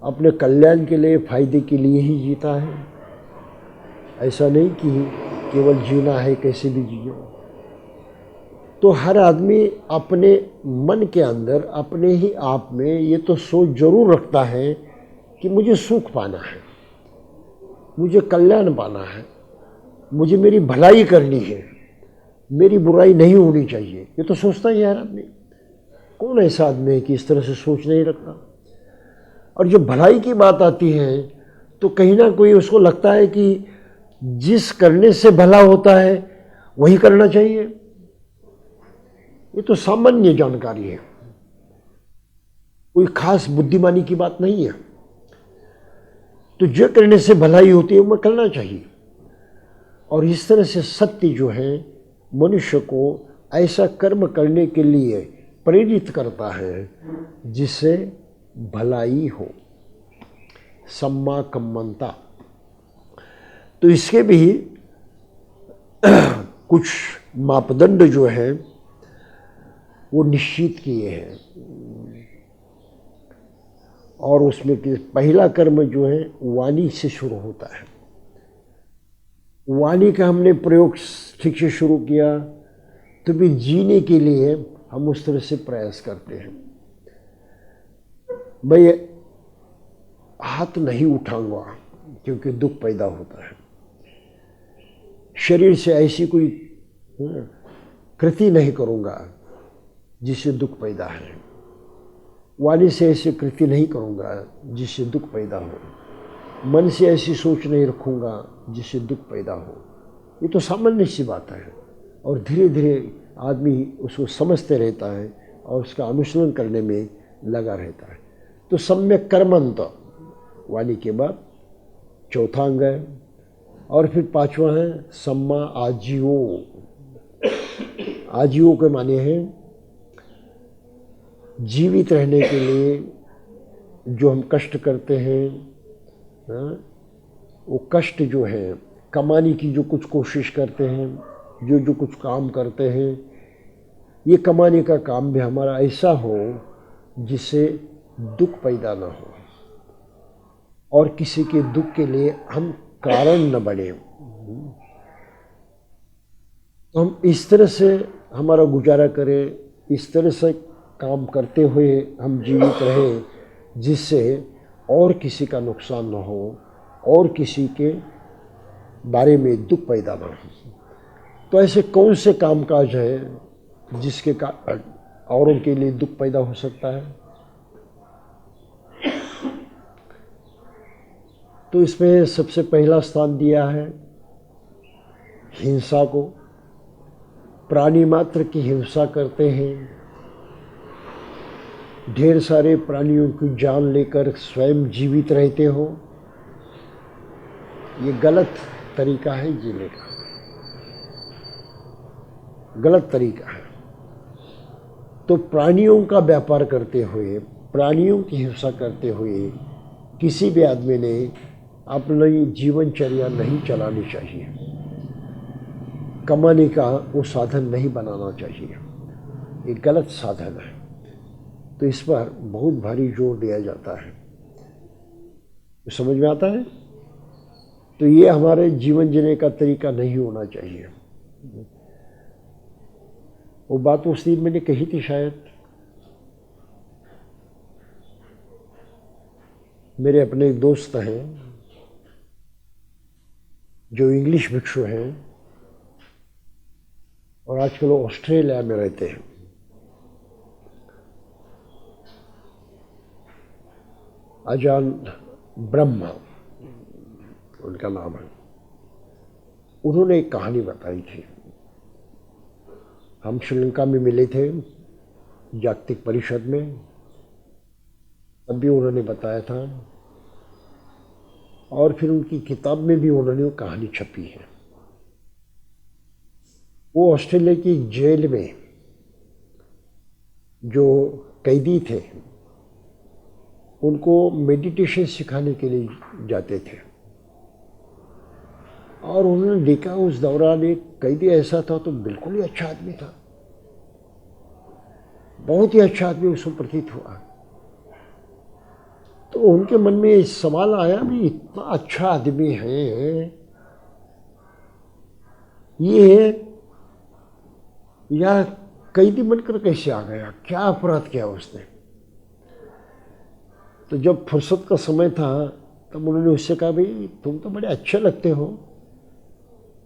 अपने कल्याण के लिए, फायदे के लिए ही जीता है। ऐसा नहीं कि केवल जीना है, कैसे भी जियो। तो हर आदमी अपने मन के अंदर, अपने ही आप में ये तो सोच जरूर रखता है कि मुझे सुख पाना है, मुझे कल्याण पाना है, मुझे मेरी भलाई करनी है, मेरी बुराई नहीं होनी चाहिए। ये तो सोचता ही है हर आदमी। कौन ऐसा आदमी है कि इस तरह से सोच नहीं रखता? और जब भलाई की बात आती है तो कहीं ना कोई उसको लगता है कि जिस करने से भला होता है वही करना चाहिए। ये तो सामान्य जानकारी है, कोई खास बुद्धिमानी की बात नहीं है। तो जो करने से भलाई होती है वो करना चाहिए। और इस तरह से सत्य जो है मनुष्य को ऐसा कर्म करने के लिए प्रेरित करता है जिससे भलाई हो, सम्मा कम्मंता। तो इसके भी कुछ मापदंड जो है वो निश्चित किए हैं। और उसमें पहला कर्म जो है वाणी से शुरू होता है। वाणी का हमने प्रयोग ठीक से शुरू किया तो भी जीने के लिए हम उस तरह से प्रयास करते हैं। भाई हाथ नहीं उठाऊंगा क्योंकि दुख पैदा होता है, शरीर से ऐसी कोई कृति नहीं करूंगा जिससे दुख पैदा है, वाणी से ऐसी कृति नहीं करूंगा जिससे दुख पैदा हो, मन से ऐसी सोच नहीं रखूंगा जिससे दुख पैदा हो। ये तो सामान्य सी बात है। और धीरे धीरे आदमी उसको समझते रहता है और उसका अनुसरण करने में लगा रहता है। तो सम्यक कर्मंत वाणी के बाद चौथा अंग है। और फिर पांचवा है सम्मा आजीवो। आजीवो के माने हैं जीवित रहने के लिए जो हम कष्ट करते हैं, वो कष्ट जो है कमाने की जो कुछ कोशिश करते हैं, जो कुछ काम करते हैं, ये कमाने का काम भी हमारा ऐसा हो जिससे दुख पैदा ना हो और किसी के दुख के लिए हम कारण न बने। तो हम इस तरह से हमारा गुजारा करें, इस तरह से काम करते हुए हम जीवित रहें जिससे और किसी का नुकसान न हो और किसी के बारे में दुख पैदा ना हो। तो ऐसे कौन से कामकाज है जिसके कारण औरों के लिए दुख पैदा हो सकता है? तो इसमें सबसे पहला स्थान दिया है हिंसा को। प्राणी मात्र की हिंसा करते हैं, ढेर सारे प्राणियों की जान लेकर स्वयं जीवित रहते हो, ये गलत तरीका है जीने का, गलत तरीका है। तो प्राणियों का व्यापार करते हुए, प्राणियों की हिंसा करते हुए किसी भी आदमी ने अपनी जीवनचर्या नहीं चलानी चाहिए, कमाने का वो साधन नहीं बनाना चाहिए। ये गलत साधन है। तो इस पर बहुत भारी जोर दिया जाता है। तो समझ में आता है? तो ये हमारे जीवन जीने का तरीका नहीं होना चाहिए। वो बात उस दिन मैंने कही थी शायद। मेरे अपने एक दोस्त हैं जो इंग्लिश भिक्षु हैं और आजकल वो ऑस्ट्रेलिया में रहते हैं। अजान ब्रह्मा उनका नाम है। उन्होंने एक कहानी बताई थी। हम श्रीलंका में मिले थे जागतिक परिषद में, तब भी उन्होंने बताया था और फिर उनकी किताब में भी उन्होंने वो कहानी छपी है। वो ऑस्ट्रेलिया की जेल में जो कैदी थे उनको मेडिटेशन सिखाने के लिए जाते थे और उन्होंने देखा उस दौरान एक कैदी ऐसा था तो बिल्कुल ही अच्छा आदमी था, बहुत ही अच्छा आदमी उसको प्रतीत हुआ। तो उनके मन में सवाल आया भी इतना अच्छा आदमी है ये या कैदी बनकर कैसे आ गया, क्या अपराध किया उसने। तो जब फुर्सत का समय था तब उन्होंने उससे कहा, भाई तुम तो बड़े अच्छे लगते हो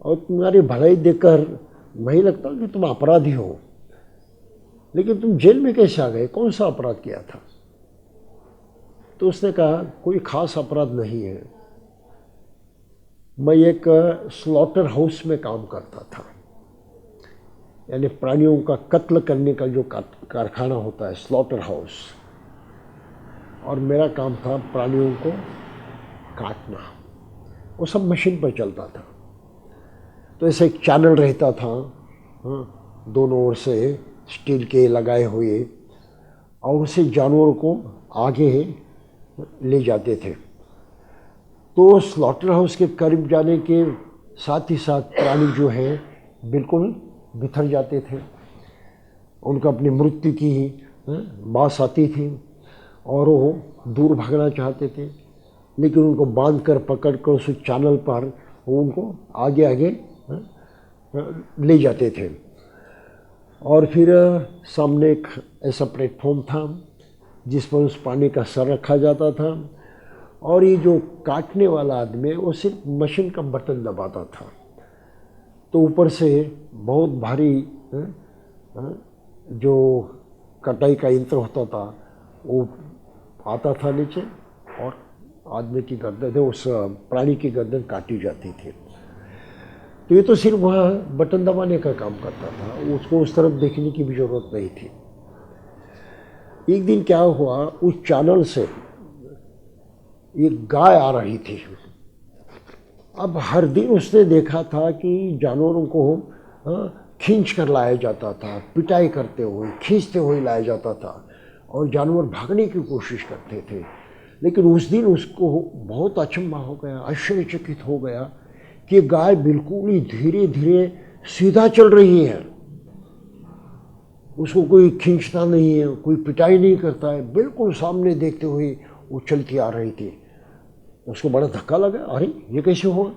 और तुम्हारी भलाई देखकर वही लगता कि तुम अपराधी हो, लेकिन तुम जेल में कैसे आ गए, कौन सा अपराध किया था। तो उसने कहा, कोई खास अपराध नहीं है, मैं एक स्लॉटर हाउस में काम करता था, यानी प्राणियों का कत्ल करने का जो कारखाना होता है, स्लॉटर हाउस, और मेरा काम था प्राणियों को काटना। वो सब मशीन पर चलता था। तो ऐसे एक चैनल रहता था, हाँ, दोनों ओर से स्टील के लगाए हुए, और उसे जानवरों को आगे ले जाते थे। तो स्लॉटर हाउस के करीब जाने के साथ ही साथ प्राणी जो है बिल्कुल बिखर जाते थे, उनको अपनी मृत्यु की बात आती थी और वो दूर भागना चाहते थे, लेकिन उनको बांध कर पकड़ कर उस चैनल पर वो उनको आगे आगे ले जाते थे। और फिर सामने एक ऐसा प्लेटफॉर्म था जिस पर उस पानी का सर रखा जाता था, और ये जो काटने वाला आदमी वो सिर्फ मशीन का बटन दबाता था, तो ऊपर से बहुत भारी जो कटाई का यंत्र होता था वो आता था नीचे, और आदमी की गर्दन, उस प्राणी की गर्दन काटी जाती थी। तो ये तो सिर्फ वहाँ बटन दबाने का काम करता था, उसको उस तरफ देखने की भी जरूरत नहीं थी। एक दिन क्या हुआ, उस चैनल से एक गाय आ रही थी। अब हर दिन उसने देखा था कि जानवरों को खींच कर लाया जाता था, पिटाई करते हुए खींचते हुए लाया जाता था, और जानवर भागने की कोशिश करते थे। लेकिन उस दिन उसको बहुत अचंभा हो गया, आश्चर्यचकित हो गया कि गाय बिल्कुल ही धीरे धीरे सीधा चल रही है, उसको कोई खींचता नहीं है, कोई पिटाई नहीं करता है, बिल्कुल सामने देखते हुए वो चलती आ रही थी। उसको बड़ा धक्का लगा, अरे ये कैसे हुआ,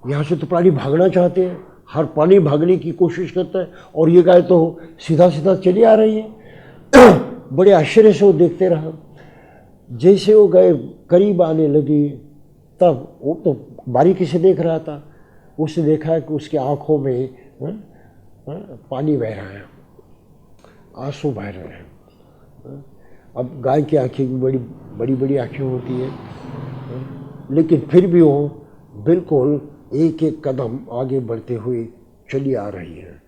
यहाँ से तो प्राणी भागना चाहते हैं, हर प्राणी भागने की कोशिश करता है, और ये गाय तो सीधा सीधा चली आ रही है। बड़े आश्चर्य से वो देखते रहा। जैसे वो गाय करीब आने लगी तब वो तो बारीकी से देख रहा था, उसने देखा कि उसकी आँखों में पानी बह रहा है, आंसू बह रहे हैं। अब गाय की आँखें बड़ी बड़ी बड़ी आँखें होती है, लेकिन फिर भी वो बिल्कुल एक एक कदम आगे बढ़ते हुए चली आ रही है।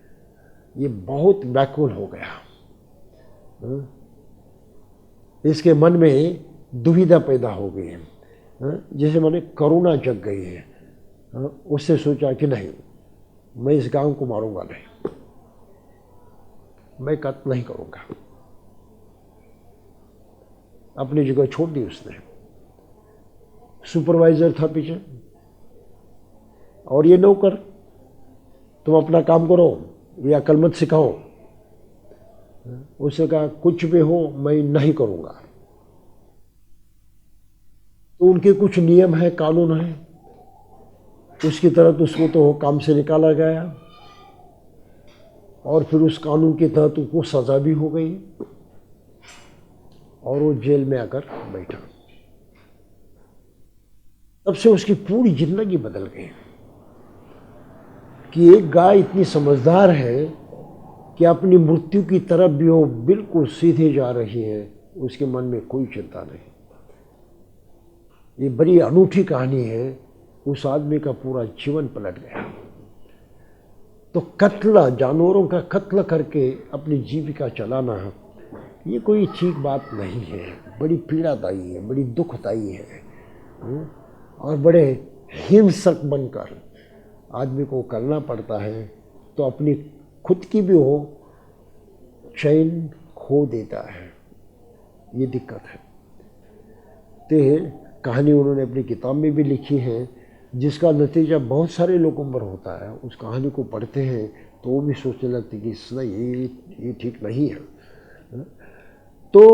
ये बहुत व्याकुल हो गया, इसके मन में दुविधा पैदा हो गई है, जैसे माने करुणा जग गई है। उससे सोचा कि नहीं, मैं इस गांव को मारूंगा नहीं, मैं कत्ल नहीं करूंगा। अपनी जगह छोड़ दी उसने। सुपरवाइजर था पीछे, और ये नौकर, तुम अपना काम करो, ये अकल मत सिखाओ। उसने कहा, कुछ भी हो मैं नहीं करूंगा। तो उनके कुछ नियम है, कानून है, उसकी तरह उसको तो काम से निकाला गया, और फिर उस कानून के तहत उसको सजा भी हो गई, और वो जेल में आकर बैठा। तब से उसकी पूरी जिंदगी बदल गई कि एक गाय इतनी समझदार है कि अपनी मृत्यु की तरफ भी वो बिल्कुल सीधे जा रही है, उसके मन में कोई चिंता नहीं। ये बड़ी अनूठी कहानी है, उस आदमी का पूरा जीवन पलट गया। तो कत्ल, जानवरों का कत्ल करके अपनी जीविका चलाना, ये कोई ठीक बात नहीं है, बड़ी पीड़ादायी है, बड़ी दुखदायी है, और बड़े हिंसक बनकर आदमी को करना पड़ता है, तो अपनी खुद की भी वो चैन खो देता है। ये दिक्कत है। तो कहानी उन्होंने अपनी किताब में भी लिखी है, जिसका नतीजा बहुत सारे लोगों पर होता है। उस कहानी को पढ़ते हैं तो वो भी सोचने लगते कि ये ठीक नहीं है। तो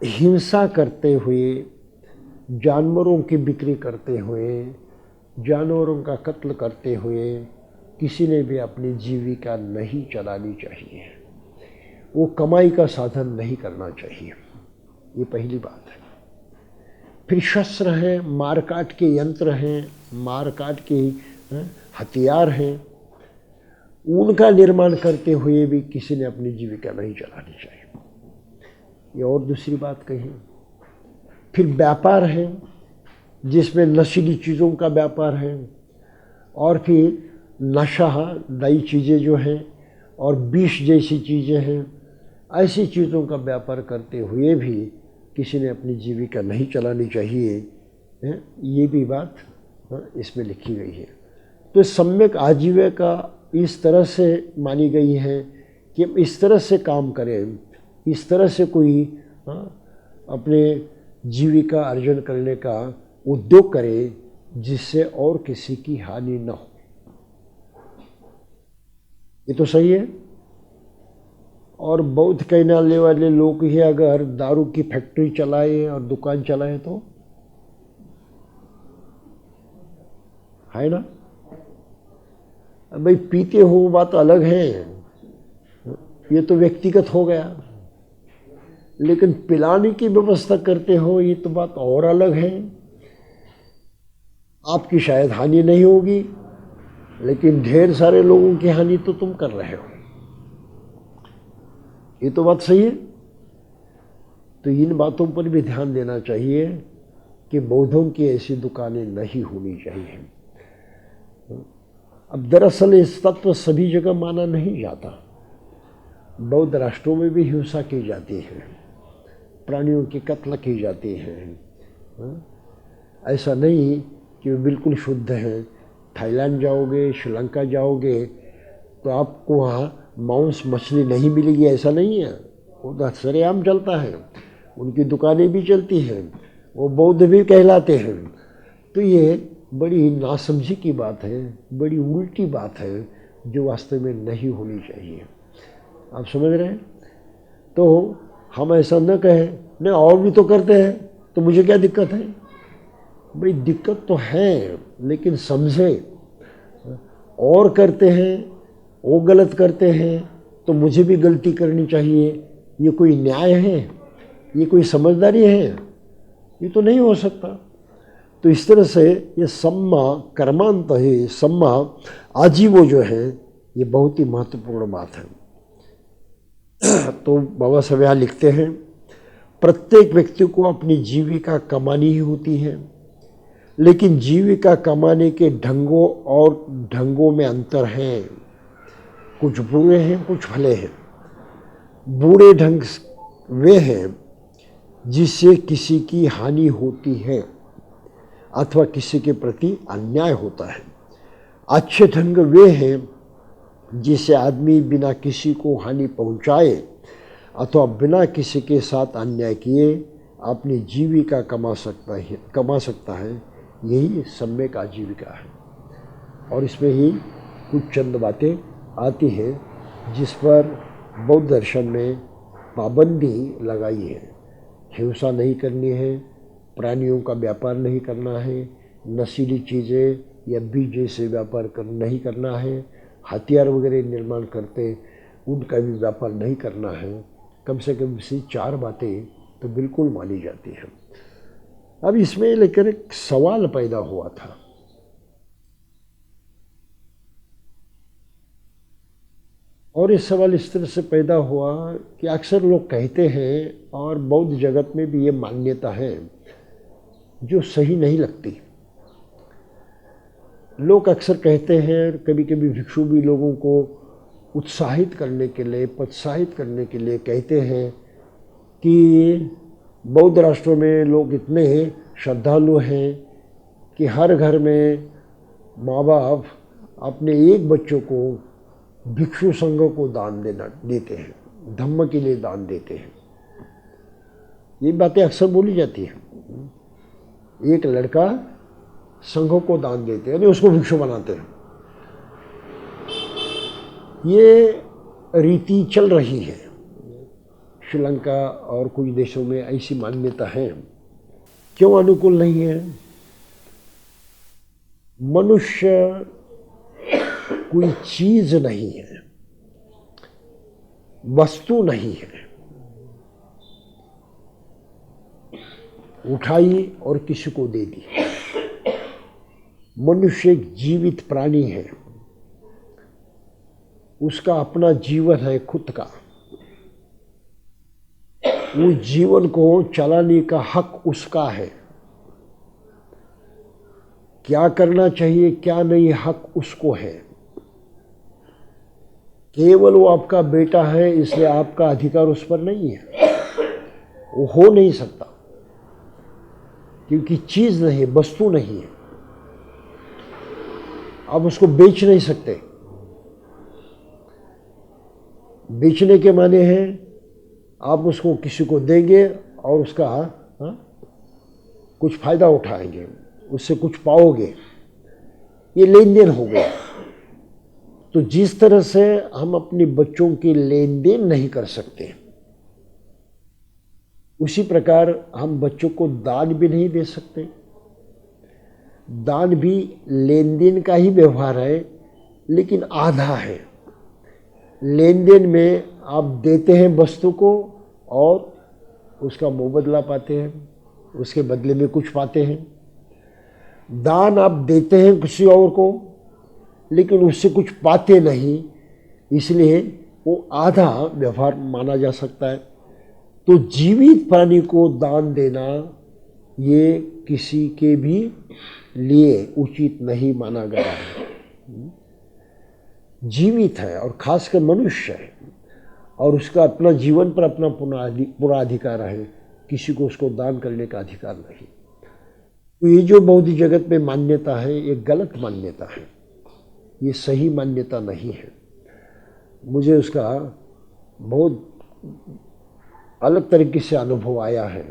हिंसा करते हुए, जानवरों की बिक्री करते हुए, जानवरों का कत्ल करते हुए किसी ने भी अपनी जीविका नहीं चलानी चाहिए, वो कमाई का साधन नहीं करना चाहिए। ये पहली बात है। फिर शस्त्र हैं, मारकाट के यंत्र हैं, मारकाट के हथियार हैं, उनका निर्माण करते हुए भी किसी ने अपनी जीविका नहीं चलानी चाहिए। ये और दूसरी बात कही। फिर व्यापार है जिसमें नशीली चीज़ों का व्यापार है, और फिर नशा नई चीज़ें जो हैं और विष जैसी चीज़ें हैं, ऐसी चीज़ों का व्यापार करते हुए भी किसी ने अपनी जीविका नहीं चलानी चाहिए। ये भी बात इसमें लिखी गई है। तो सम्यक आजीविका इस तरह से मानी गई है कि इस तरह से काम करें, इस तरह से कोई अपने जीविका अर्जन करने का उद्योग करे जिससे और किसी की हानि न हो। ये तो सही है। और बौद्ध कहने वाले लोग ही अगर दारू की फैक्ट्री चलाए और दुकान चलाए तो है ना। भाई पीते हो बात अलग है, ये तो व्यक्तिगत हो गया, लेकिन पिलाने की व्यवस्था करते हो ये तो बात और अलग है। आपकी शायद हानि नहीं होगी, लेकिन ढेर सारे लोगों की हानि तो तुम कर रहे हो। ये तो बात सही है। तो इन बातों पर भी ध्यान देना चाहिए कि बौद्धों की ऐसी दुकानें नहीं होनी चाहिए। अब दरअसल इस तत्व सभी जगह माना नहीं जाता। बौद्ध राष्ट्रों में भी हिंसा की जाती है, प्राणियों की कत्ल की जाती है। ऐसा नहीं कि वे बिल्कुल शुद्ध हैं। थाईलैंड जाओगे, श्रीलंका जाओगे तो आपको वहाँ मांस मछली नहीं मिलेगी, ऐसा नहीं है। वो तो सरेआम चलता है, उनकी दुकानें भी चलती हैं, वो बौद्ध भी कहलाते हैं। तो ये बड़ी नासमझी की बात है, बड़ी उल्टी बात है जो वास्तव में नहीं होनी चाहिए। आप समझ रहे हैं। तो हम ऐसा न कहें नहीं और भी तो करते हैं तो मुझे क्या दिक्कत है। भाई दिक्कत तो है, लेकिन समझे और करते हैं, वो गलत करते हैं तो मुझे भी गलती करनी चाहिए, ये कोई न्याय है, ये कोई समझदारी है? ये तो नहीं हो सकता। तो इस तरह से ये सम्मा कर्मांत है, सम्मा आजीवो जो है, ये बहुत ही महत्वपूर्ण बात है। तो बाबा साहब यहाँ लिखते हैं, प्रत्येक व्यक्ति को अपनी जीविका कमानी ही होती है, लेकिन जीविका कमाने के ढंगों में अंतर है। कुछ बुरे हैं, कुछ भले हैं। बुरे ढंग वे हैं जिससे किसी की हानि होती है अथवा किसी के प्रति अन्याय होता है। अच्छे ढंग वे हैं जिससे आदमी बिना किसी को हानि पहुंचाए अथवा बिना किसी के साथ अन्याय किए अपनी जीविका कमा सकता है। यही सम्यक आजीविका है। और इसमें ही कुछ चंद बातें आती हैं जिस पर बौद्ध दर्शन में पाबंदी लगाई है। हिंसा नहीं करनी है, प्राणियों का व्यापार नहीं करना है, नशीली चीज़ें या बीज जैसे व्यापार नहीं करना है, हथियार वगैरह निर्माण करते उनका भी व्यापार नहीं करना है। कम से कम इसी 4 बातें तो बिल्कुल मानी जाती हैं। अब इसमें लेकर एक सवाल पैदा हुआ था। और ये सवाल इस तरह से पैदा हुआ कि अक्सर लोग कहते हैं, और बौद्ध जगत में भी ये मान्यता है जो सही नहीं लगती। लोग अक्सर कहते हैं, कभी कभी भिक्षु भी लोगों को उत्साहित करने के लिए, प्रोत्साहित करने के लिए कहते हैं कि बौद्ध राष्ट्रों में लोग इतने श्रद्धालु हैं कि हर घर में माँ बाप अपने एक बच्चों को भिक्षु संघ को दान देते हैं, धम्म के लिए दान देते हैं। ये बातें अक्सर बोली जाती हैं। एक लड़का संघों को दान देते हैं, यानी उसको भिक्षु बनाते हैं। ये रीति चल रही है। श्रीलंका और कुछ देशों में ऐसी मान्यता है। क्यों अनुकूल नहीं है? मनुष्य कोई चीज नहीं है, वस्तु नहीं है। उठाई और किसी को दे दी। मनुष्य एक जीवित प्राणी है, उसका अपना जीवन है खुद का। उस जीवन को चलाने का हक उसका है। क्या करना चाहिए क्या नहीं, हक उसको है। केवल वो आपका बेटा है इसलिए आपका अधिकार उस पर नहीं है, वो हो नहीं सकता, क्योंकि चीज नहीं है, वस्तु नहीं है। आप उसको बेच नहीं सकते। बेचने के माने हैं आप उसको किसी को देंगे और उसका कुछ फायदा उठाएंगे, उससे कुछ पाओगे, ये लेन देन हो गया। तो जिस तरह से हम अपने बच्चों की लेन देन नहीं कर सकते, उसी प्रकार हम बच्चों को दान भी नहीं दे सकते। दान भी लेन देन का ही व्यवहार है, लेकिन आधा है। लेन देन में आप देते हैं वस्तु को और उसका मुबदला पाते हैं, उसके बदले में कुछ पाते हैं। दान आप देते हैं किसी और को, लेकिन उससे कुछ पाते नहीं, इसलिए वो आधा व्यवहार माना जा सकता है। तो जीवित प्राणी को दान देना ये किसी के भी लिए उचित नहीं माना गया है। जीवित है और खासकर मनुष्य है और उसका अपना जीवन पर अपना पूरा अधिकार है, किसी को उसको दान करने का अधिकार नहीं। तो ये जो बौद्ध जगत में मान्यता है ये गलत मान्यता है, ये सही मान्यता नहीं है। मुझे उसका बहुत अलग तरीके से अनुभव आया है।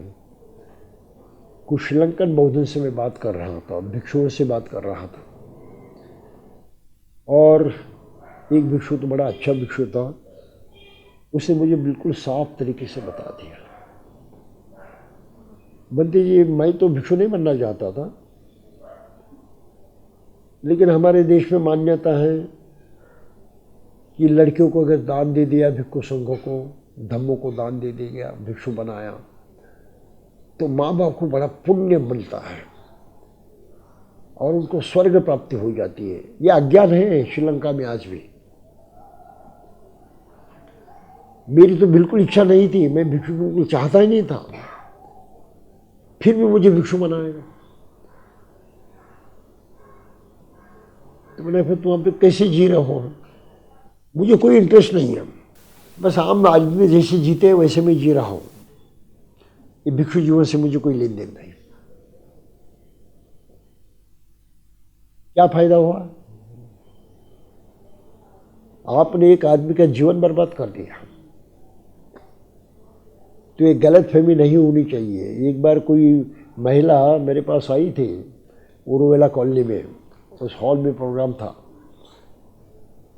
कुछ श्रीलंकन बौद्धों से मैं बात कर रहा था, भिक्षुओं से बात कर रहा था, और एक भिक्षु तो बड़ा अच्छा भिक्षु था, उसने मुझे बिल्कुल साफ तरीके से बता दिया, बंटी जी मैं तो भिक्षु नहीं बनना चाहता था, लेकिन हमारे देश में मान्यता है कि लड़कियों को अगर दान दे दिया, भिक्षु संघों को, धम्मों को दान दे दिया, भिक्षु बनाया, तो माँ बाप को बड़ा पुण्य मिलता है और उनको स्वर्ग प्राप्ति हो जाती है। यह अज्ञान है श्रीलंका में आज भी। मेरी तो बिल्कुल इच्छा नहीं थी, मैं भिक्षु बिल्कुल चाहता ही नहीं था, फिर भी मुझे भिक्षु बनाएगा। तो मैंने फिर तुम पे कैसे जी रहे हो? मुझे कोई इंटरेस्ट नहीं है, बस आम आदमी जैसे जीते वैसे मैं जी रहा हूँ। ये भिक्षु जीवन से मुझे कोई लेन देन नहीं। क्या फायदा हुआ? आपने एक आदमी का जीवन बर्बाद कर दिया। तो ये गलत फहमी नहीं होनी चाहिए। एक बार कोई महिला मेरे पास आई थी उरुवेला कॉलोनी में, उस हॉल में प्रोग्राम था,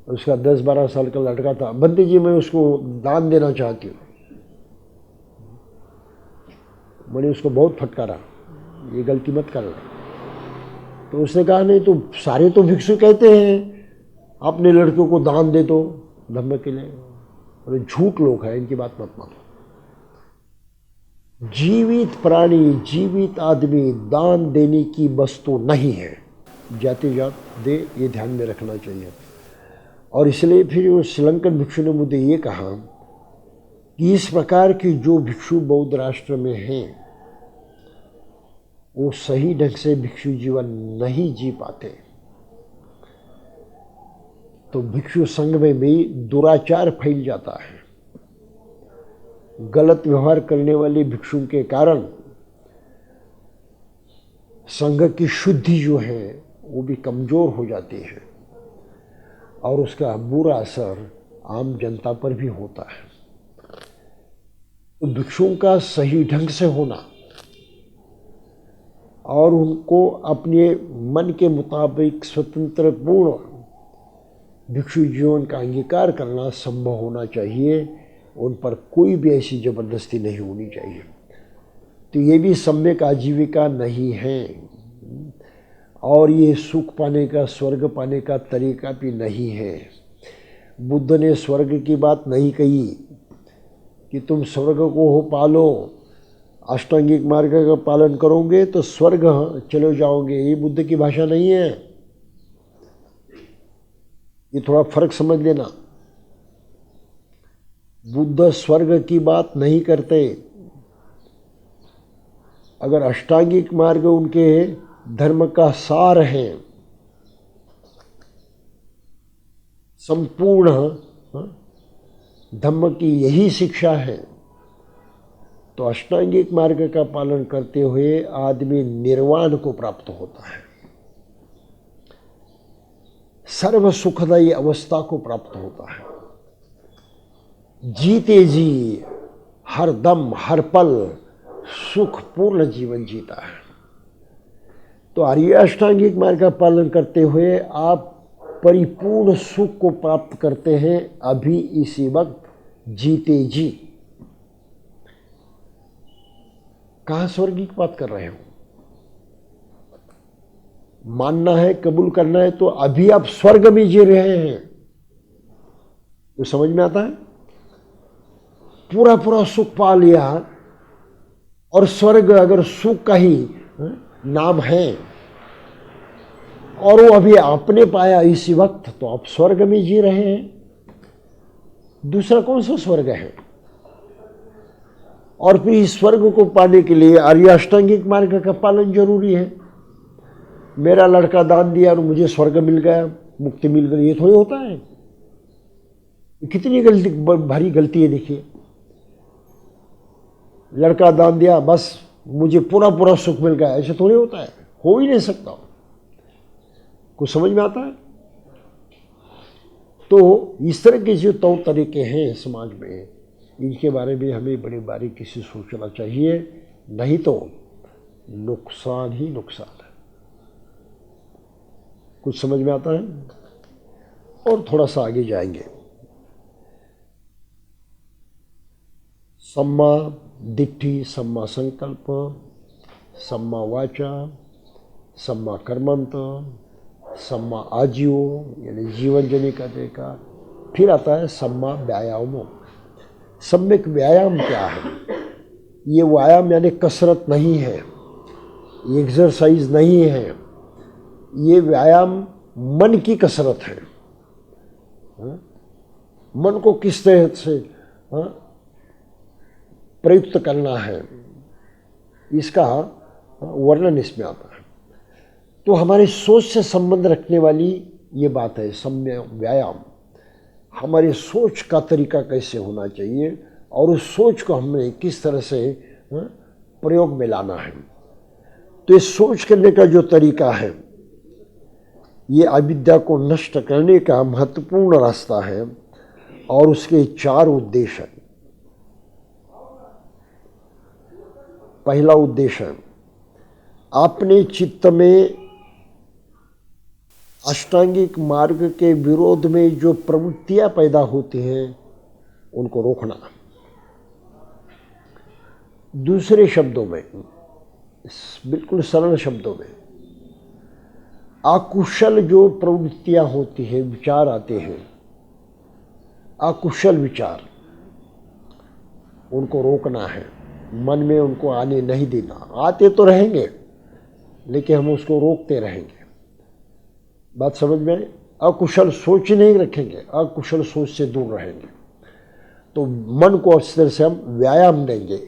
उसका 10-12 साल का लड़का था। बंटी जी मैं उसको दान देना चाहती हूँ। मैंने उसको बहुत फटकारा, ये गलती मत करना। तो उसने कहा नहीं तो सारे तो भिक्षु कहते हैं अपने लड़कियों को दान दे दो धम्म के लिए, और झूठ लोग हैं, इनकी बात मत मानो। जीवित प्राणी, जीवित आदमी दान देने की वस्तु नहीं है। जाते जात दे, ये ध्यान में रखना चाहिए। और इसलिए फिर वो श्रीलंकन भिक्षु ने मुझे ये कहा कि इस प्रकार की जो भिक्षु बौद्ध राष्ट्र में हैं वो सही ढंग से भिक्षु जीवन नहीं जी पाते। तो भिक्षु संघ में भी दुराचार फैल जाता है। गलत व्यवहार करने वाले भिक्षुओं के कारण संघ की शुद्धि जो है वो भी कमजोर हो जाती है और उसका बुरा असर आम जनता पर भी होता है। तो भिक्षुओं का सही ढंग से होना और उनको अपने मन के मुताबिक स्वतंत्र पूर्ण भिक्षु जीवन का अंगीकार करना संभव होना चाहिए। उन पर कोई भी ऐसी जबरदस्ती नहीं होनी चाहिए। तो ये भी सम्यक आजीविका नहीं है। और ये सुख पाने का, स्वर्ग पाने का तरीका भी नहीं है। बुद्ध ने स्वर्ग की बात नहीं कही कि तुम स्वर्ग को हो पालो, अष्टांगिक मार्ग का पालन करोगे तो स्वर्ग चले जाओगे। ये बुद्ध की भाषा नहीं है, ये थोड़ा फर्क समझ लेना। बुद्ध स्वर्ग की बात नहीं करते। अगर अष्टांगिक मार्ग उनके धर्म का सार है, संपूर्ण धम्म की यही शिक्षा है, तो अष्टांगिक मार्ग का पालन करते हुए आदमी निर्वाण को प्राप्त होता है, सर्व सुखदायी अवस्था को प्राप्त होता है। जीते जी हर दम हर पल सुखपूर्ण जीवन जीता है। तो आर्य अष्टांगिक मार्ग का पालन करते हुए आप परिपूर्ण सुख को प्राप्त करते हैं अभी इसी वक्त जीते जी। कहाँ स्वर्ग की बात कर रहे हो? मानना है, कबूल करना है तो अभी आप स्वर्ग में जी रहे हैं। तो समझ में आता है? पूरा पूरा सुख पा लिया, और स्वर्ग अगर सुख का ही नाम है और वो अभी आपने पाया इसी वक्त, तो आप स्वर्ग में जी रहे हैं। दूसरा कौन सा स्वर्ग है? और फिर इस स्वर्ग को पाने के लिए आर्य अष्टांगिक मार्ग का पालन जरूरी है। मेरा लड़का दान दिया और मुझे स्वर्ग मिल गया, मुक्ति मिल गई, ये थोड़ी होता है। कितनी गलती, भारी गलती है। देखिए, लड़का दान दिया बस मुझे पूरा पूरा सुख मिल गया, ऐसे थोड़ी होता है, हो ही नहीं सकता। कुछ समझ में आता है? तो इस तरह के जो तौर तरीके हैं समाज में, इनके बारे में हमें बड़ी बारीकी से सोचना चाहिए, नहीं तो नुकसान ही नुकसान है। कुछ समझ में आता है? और थोड़ा सा आगे जाएंगे। सम्मा दिट्ठी, सम्मा संकल्प, सम्मा वाचा, सम्मा कर्मंत, सम्मा आजीवो यानी जीवन जीने का तरीका। फिर आता है सम्मा व्यायामो। सम्यक व्यायाम क्या है? ये व्यायाम यानी कसरत नहीं है, ये एक्सरसाइज नहीं है, ये व्यायाम मन की कसरत है। मन को किस तरह से प्रयुक्त करना है, इसका वर्णन इसमें आता है। तो हमारी सोच से संबंध रखने वाली ये बात है सम्य व्यायाम। हमारी सोच का तरीका कैसे होना चाहिए और उस सोच को हमें किस तरह से प्रयोग में लाना है। तो इस सोच करने का जो तरीका है, ये अविद्या को नष्ट करने का महत्वपूर्ण रास्ता है और उसके 4 उद्देश्य हैं। पहला उद्देश्य है, अपने चित्त में अष्टांगिक मार्ग के विरोध में जो प्रवृत्तियां पैदा होती हैं उनको रोकना। दूसरे शब्दों में, बिल्कुल सरल शब्दों में, अकुशल जो प्रवृत्तियां होती हैं, विचार आते हैं, अकुशल विचार, उनको रोकना है। मन में उनको आने नहीं देना। आते तो रहेंगे लेकिन हम उसको रोकते रहेंगे। बात समझ में? अकुशल सोच नहीं रखेंगे, अकुशल सोच से दूर रहेंगे। तो मन को इस तरह से हम व्यायाम देंगे,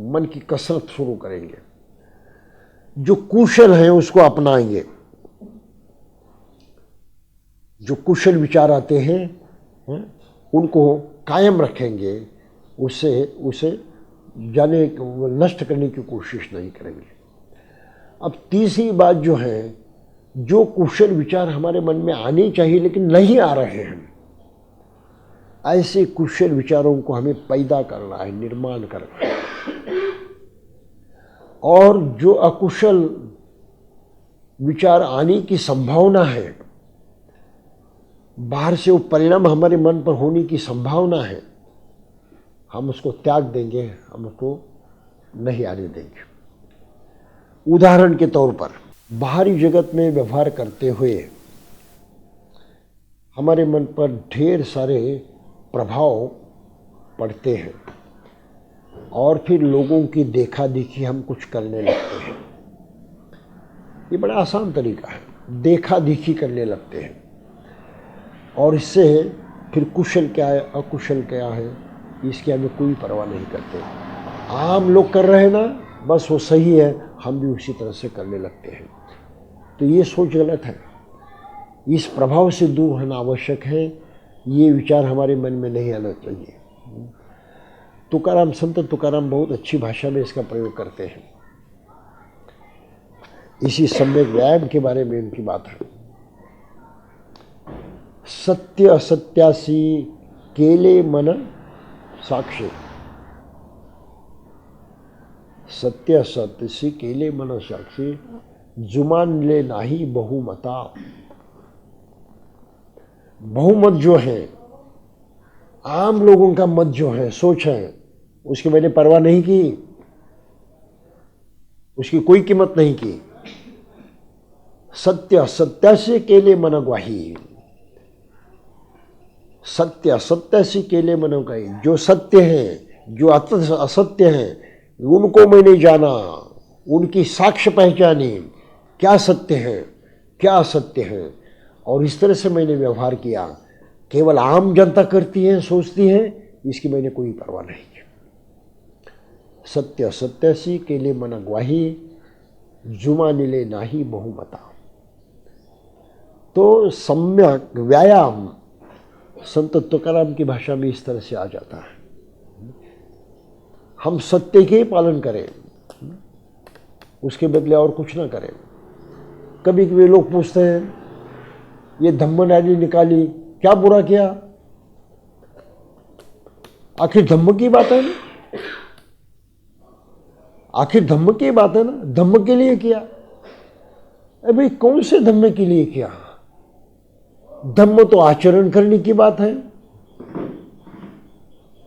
मन की कसरत शुरू करेंगे। जो कुशल है उसको अपनाएंगे। जो कुशल विचार आते हैं उनको कायम रखेंगे, उसे जाने नष्ट करने की कोशिश नहीं करेंगे। अब तीसरी बात जो है, जो कुशल विचार हमारे मन में आने चाहिए लेकिन नहीं आ रहे हैं, ऐसे कुशल विचारों को हमें पैदा करना है, निर्माण करना है। और जो अकुशल विचार आने की संभावना है, बाहर से वो परिणाम हमारे मन पर होने की संभावना है, हम उसको त्याग देंगे, हम उसको नहीं आने देंगे। उदाहरण के तौर पर बाहरी जगत में व्यवहार करते हुए हमारे मन पर ढेर सारे प्रभाव पड़ते हैं और फिर लोगों की देखा देखी हम कुछ करने लगते हैं। ये बड़ा आसान तरीका है, देखा देखी करने लगते हैं और इससे फिर कुशल क्या है अकुशल क्या है इसकी हमें कोई परवाह नहीं करते। आम लोग कर रहे हैं ना, बस वो सही है, हम भी उसी तरह से करने लगते हैं। तो ये सोच गलत है। इस प्रभाव से दूर होना आवश्यक है। ये विचार हमारे मन में नहीं आना चाहिए। तुकाराम, संत तुकाराम बहुत अच्छी भाषा में इसका प्रयोग करते हैं। इसी सम्यक व्यायाम के बारे में उनकी बात है। सत्य असत्यासी केले मन साक्षी, सत्य असत्य केले मन साक्षी, जुमान ले नाही बहुमता। बहुमत जो है, आम लोगों का मत जो है, सोच है, उसकी मैंने परवाह नहीं की, उसकी कोई कीमत नहीं की। सत्य असत्य से केले मन ग्वाही, सत्य असत्य से केले मन ग्वाही। जो सत्य है, जो असत्य है, उनको मैंने जाना, उनकी साक्ष्य पहचानी, क्या सत्य है क्या असत्य है, और इस तरह से मैंने व्यवहार किया। केवल आम जनता करती है, सोचती है, इसकी मैंने कोई परवाह नहीं की। सत्य असत्य सी केले मन ग्वाही, जुमा निले नाही बहुमता। तो सम्यक व्यायाम संत तुकाराम की भाषा में इस तरह से आ जाता है। हम सत्य के ही पालन करें, उसके बदले और कुछ ना करें। कभी कभी लोग पूछते हैं, ये धम्म रैली निकाली, क्या बुरा किया? आखिर धम्म की बात है ना, आखिर धम्म की बात है ना, धम्म के लिए किया। अभी कौन से धम्म के लिए किया? धम्म तो आचरण करने की बात है,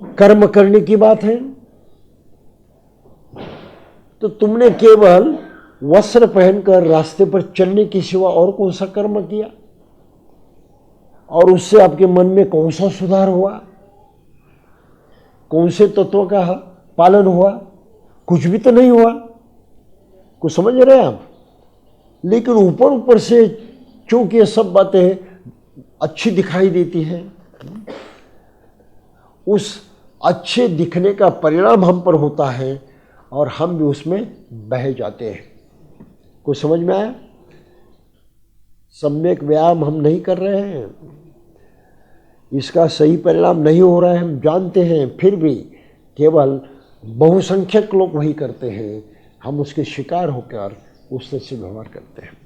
कर्म करने की बात है। तो तुमने केवल वस्त्र पहनकर रास्ते पर चलने के सिवा और कौन सा कर्म किया? और उससे आपके मन में कौन सा सुधार हुआ? कौन से तत्वों का पालन हुआ? कुछ भी तो नहीं हुआ। कुछ समझ रहे हैं आप? लेकिन ऊपर ऊपर से चूंकि ये सब बातें अच्छी दिखाई देती हैं, उस अच्छे दिखने का परिणाम हम पर होता है और हम भी उसमें बह जाते हैं। कुछ समझ में आया? सम्यक व्यायाम हम नहीं कर रहे हैं, इसका सही परिणाम नहीं हो रहा है, हम जानते हैं, फिर भी केवल बहुसंख्यक लोग वही करते हैं। हम उसके शिकार होकर उस तरह से व्यवहार करते हैं।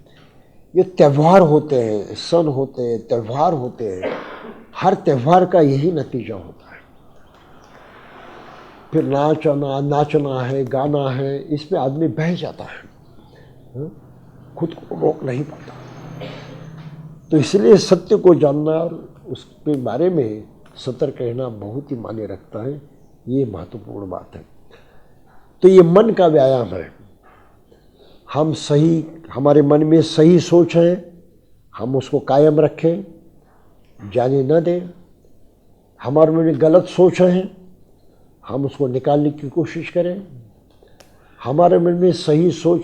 ये त्यौहार होते हैं, सन होते हैं, त्यौहार होते हैं, हर त्यौहार का यही नतीजा होता है। फिर नाचना है, गाना है, इसमें आदमी बह जाता है, खुद को रोक नहीं पाता। तो इसलिए सत्य को जानना और उसके बारे में सतर्क रहना बहुत ही मायने रखता है। ये महत्वपूर्ण बात है। तो ये मन का व्यायाम है। हम सही, हमारे मन में सही सोच है, हम उसको कायम रखें, जाने न दें। हमारे मन में गलत सोच है, हम उसको निकालने की कोशिश करें। हमारे मन में सही सोच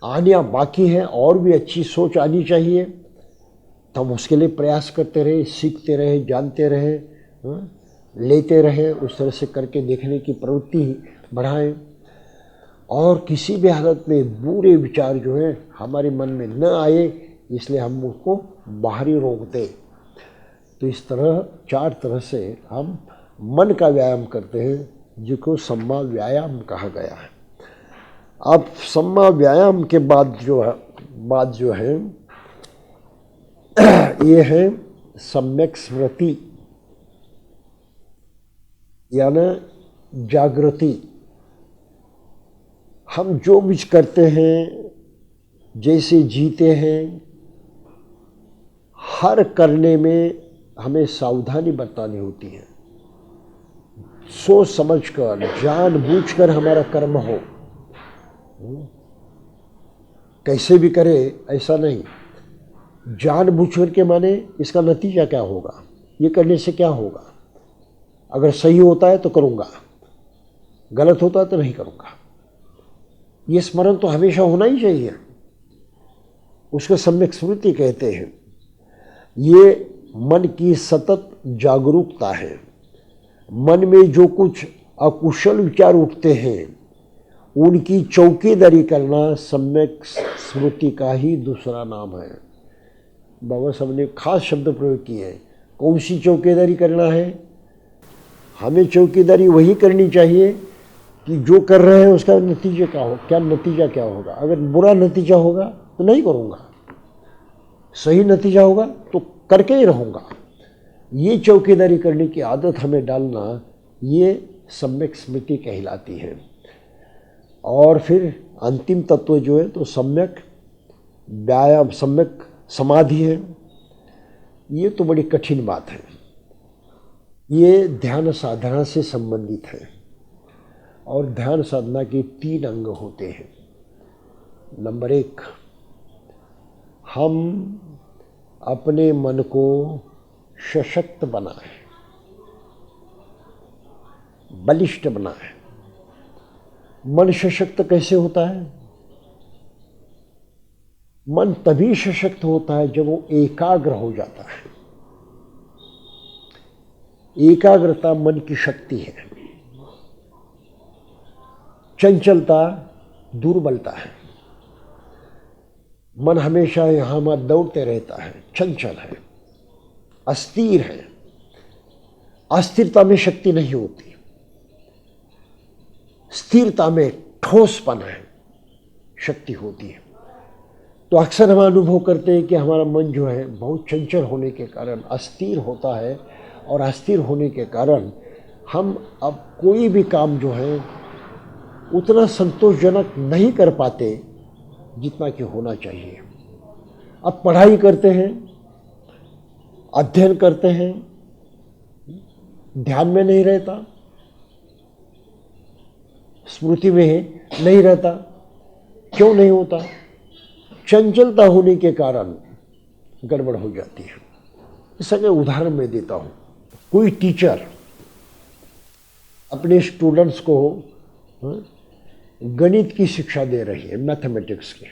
आना बाकी है, और भी अच्छी सोच आनी चाहिए, तो हम उसके लिए प्रयास करते रहे, सीखते रहे, जानते रहे, लेते रहे, उस तरह से करके देखने की प्रवृत्ति बढ़ाएं। और किसी भी हालत में बुरे विचार जो है हमारे मन में न आए, इसलिए हम उसको बाहरी रोक दें। तो इस तरह 4 तरह से हम मन का व्यायाम करते हैं, जिसको सम्मा व्यायाम कहा गया है। अब सम्मा व्यायाम के बाद जो है ये है सम्यक स्मृति, यानी जागृति। हम जो भी करते हैं, जैसे जीते हैं, हर करने में हमें सावधानी बरतनी होती है। सोच समझकर, जानबूझकर हमारा कर्म हो। कैसे भी करे ऐसा नहीं, जानबूझ के माने इसका नतीजा क्या होगा, ये करने से क्या होगा, अगर सही होता है तो करूँगा, गलत होता है तो नहीं करूँगा। ये स्मरण तो हमेशा होना ही चाहिए, उसको सम्यक स्मृति कहते हैं। ये मन की सतत जागरूकता है। मन में जो कुछ अकुशल विचार उठते हैं उनकी चौकीदारी करना सम्यक स्मृति का ही दूसरा नाम है। बाबा साहब ने खास शब्द प्रयोग किए हैं। कौन सी चौकीदारी करना है? हमें चौकीदारी वही करनी चाहिए कि जो कर रहे हैं उसका नतीजा क्या हो, नतीजा क्या होगा। अगर बुरा नतीजा होगा तो नहीं करूँगा, सही नतीजा होगा तो करके ही रहूँगा। ये चौकीदारी करने की आदत हमें डालना, ये सम्यक स्मृति कहलाती है। और फिर अंतिम तत्व जो है तो सम्यक व्यायाम, सम्यक समाधि है। ये तो बड़ी कठिन बात है। ये ध्यान साधना से संबंधित है और ध्यान साधना के 3 अंग होते हैं। नंबर 1, हम अपने मन को सशक्त बनाएं, बलिष्ठ बनाएं। मन सशक्त कैसे होता है? मन तभी सशक्त होता है जब वो एकाग्र हो जाता है। एकाग्रता मन की शक्ति है, चंचलता दुर्बलता है। मन हमेशा यहाँ वहाँ दौड़ते रहता है, चंचल है, अस्थिर है। अस्थिरता में शक्ति नहीं होती, स्थिरता में ठोसपन है, शक्ति होती है। तो अक्सर हम अनुभव करते हैं कि हमारा मन जो है बहुत चंचल होने के कारण अस्थिर होता है, और अस्थिर होने के कारण हम अब कोई भी काम जो है उतना संतोषजनक नहीं कर पाते जितना कि होना चाहिए। अब पढ़ाई करते हैं, अध्ययन करते हैं, ध्यान में नहीं रहता, स्मृति में नहीं रहता। क्यों नहीं होता? चंचलता होने के कारण गड़बड़ हो जाती है। इसका मैं उदाहरण मैं देता हूँ। कोई टीचर अपने स्टूडेंट्स को गणित की शिक्षा दे रही है, मैथमेटिक्स की,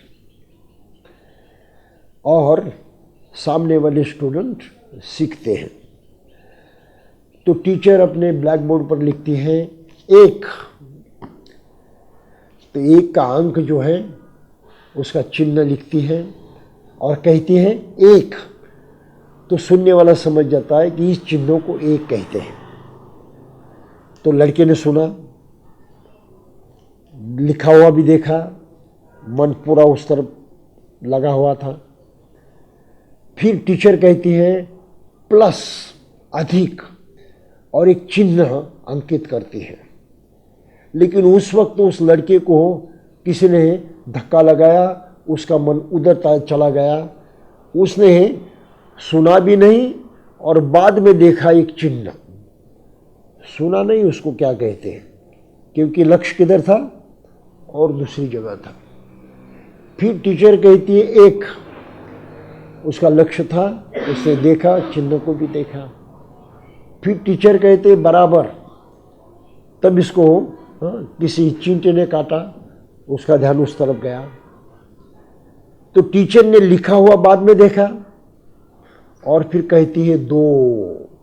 और सामने वाले स्टूडेंट सीखते हैं। तो टीचर अपने ब्लैक बोर्ड पर लिखती है 1, तो 1 का अंक जो है उसका चिन्ह लिखती है और कहती है 1। तो सुनने वाला समझ जाता है कि इस चिन्हों को 1 कहते हैं। तो लड़के ने सुना, लिखा हुआ भी देखा, मन पूरा उस तरफ लगा हुआ था। फिर टीचर कहती है प्लस, अधिक, और एक चिन्ह अंकित करती है। लेकिन उस वक्त उस लड़के को किसी ने धक्का लगाया, उसका मन उधर चला गया, उसने सुना भी नहीं और बाद में देखा एक चिन्ह। सुना नहीं उसको क्या कहते हैं, क्योंकि लक्ष्य किधर था और दूसरी जगह था। फिर टीचर कहती है 1, उसका लक्ष्य था, उसने देखा, चिन्ह को भी देखा। फिर टीचर कहते बराबर, तब इसको किसी चींटे ने काटा, उसका ध्यान उस तरफ गया। तो टीचर ने लिखा हुआ बाद में देखा और फिर कहती है 2,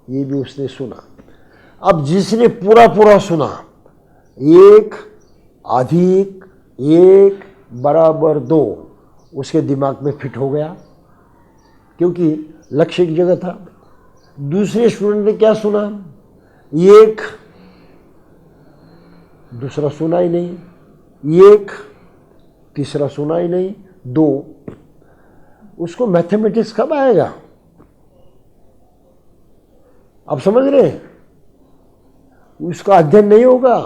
ये भी उसने सुना। अब जिसने पूरा पूरा सुना, 1 अधिक 1 बराबर 2, उसके दिमाग में फिट हो गया, क्योंकि लक्ष्य की जगह था। दूसरे स्टूडेंट ने क्या सुना? 1, दूसरा सुना ही नहीं, 1, तीसरा सुना ही नहीं, 2। उसको मैथमेटिक्स कब आएगा? आप समझ रहे हैं? उसका अध्ययन नहीं होगा।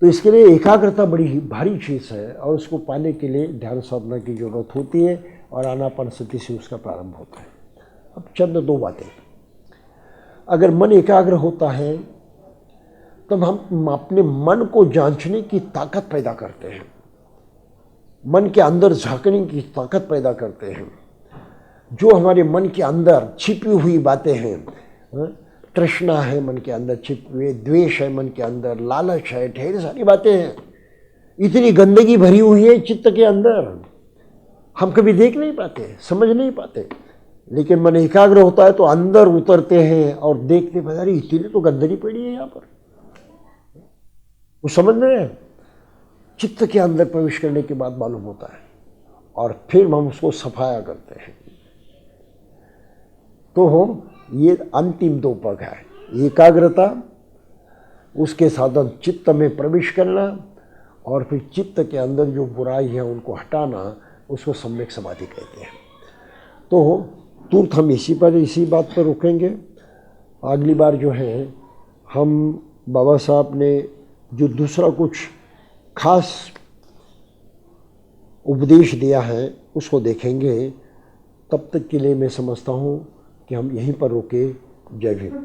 तो इसके लिए एकाग्रता बड़ी भारी चीज़ है और उसको पाने के लिए ध्यान साधना की जरूरत होती है और आनापानसति से उसका प्रारंभ होता है। अब चंद 2 बातें। अगर मन एकाग्र होता है तब हम अपने मन को जांचने की ताकत पैदा करते हैं। मन के अंदर झांकने की ताकत पैदा करते हैं। जो हमारे मन के अंदर छिपी हुई बातें हैं, तृष्णा है मन के अंदर छिपे हुए, द्वेष है मन के अंदर, लालच है, ढेर सारी बातें हैं, इतनी गंदगी भरी हुई है चित्त के अंदर, हम कभी देख नहीं पाते, समझ नहीं पाते। लेकिन मन एकाग्र होता है तो अंदर उतरते हैं और देखते हैं, अरे इतनी तो गंदगी पड़ी है यहाँ पर, वो समझ रहे हैं। चित्त के अंदर प्रवेश करने के बाद मालूम होता है और फिर हम उसको सफाया करते हैं। तो ये अंतिम 2 पग है, एकाग्रता, उसके साधन चित्त में प्रवेश करना, और फिर चित्त के अंदर जो बुराई है उनको हटाना, उसको सम्यक समाधि कहते हैं। तो तुरंत हम इसी बात पर रुकेंगे। अगली बार जो है हम बाबा साहब ने जो दूसरा कुछ खास उपदेश दिया है उसको देखेंगे। तब तक के लिए मैं समझता हूँ कि हम यहीं पर रुके। जय भीम।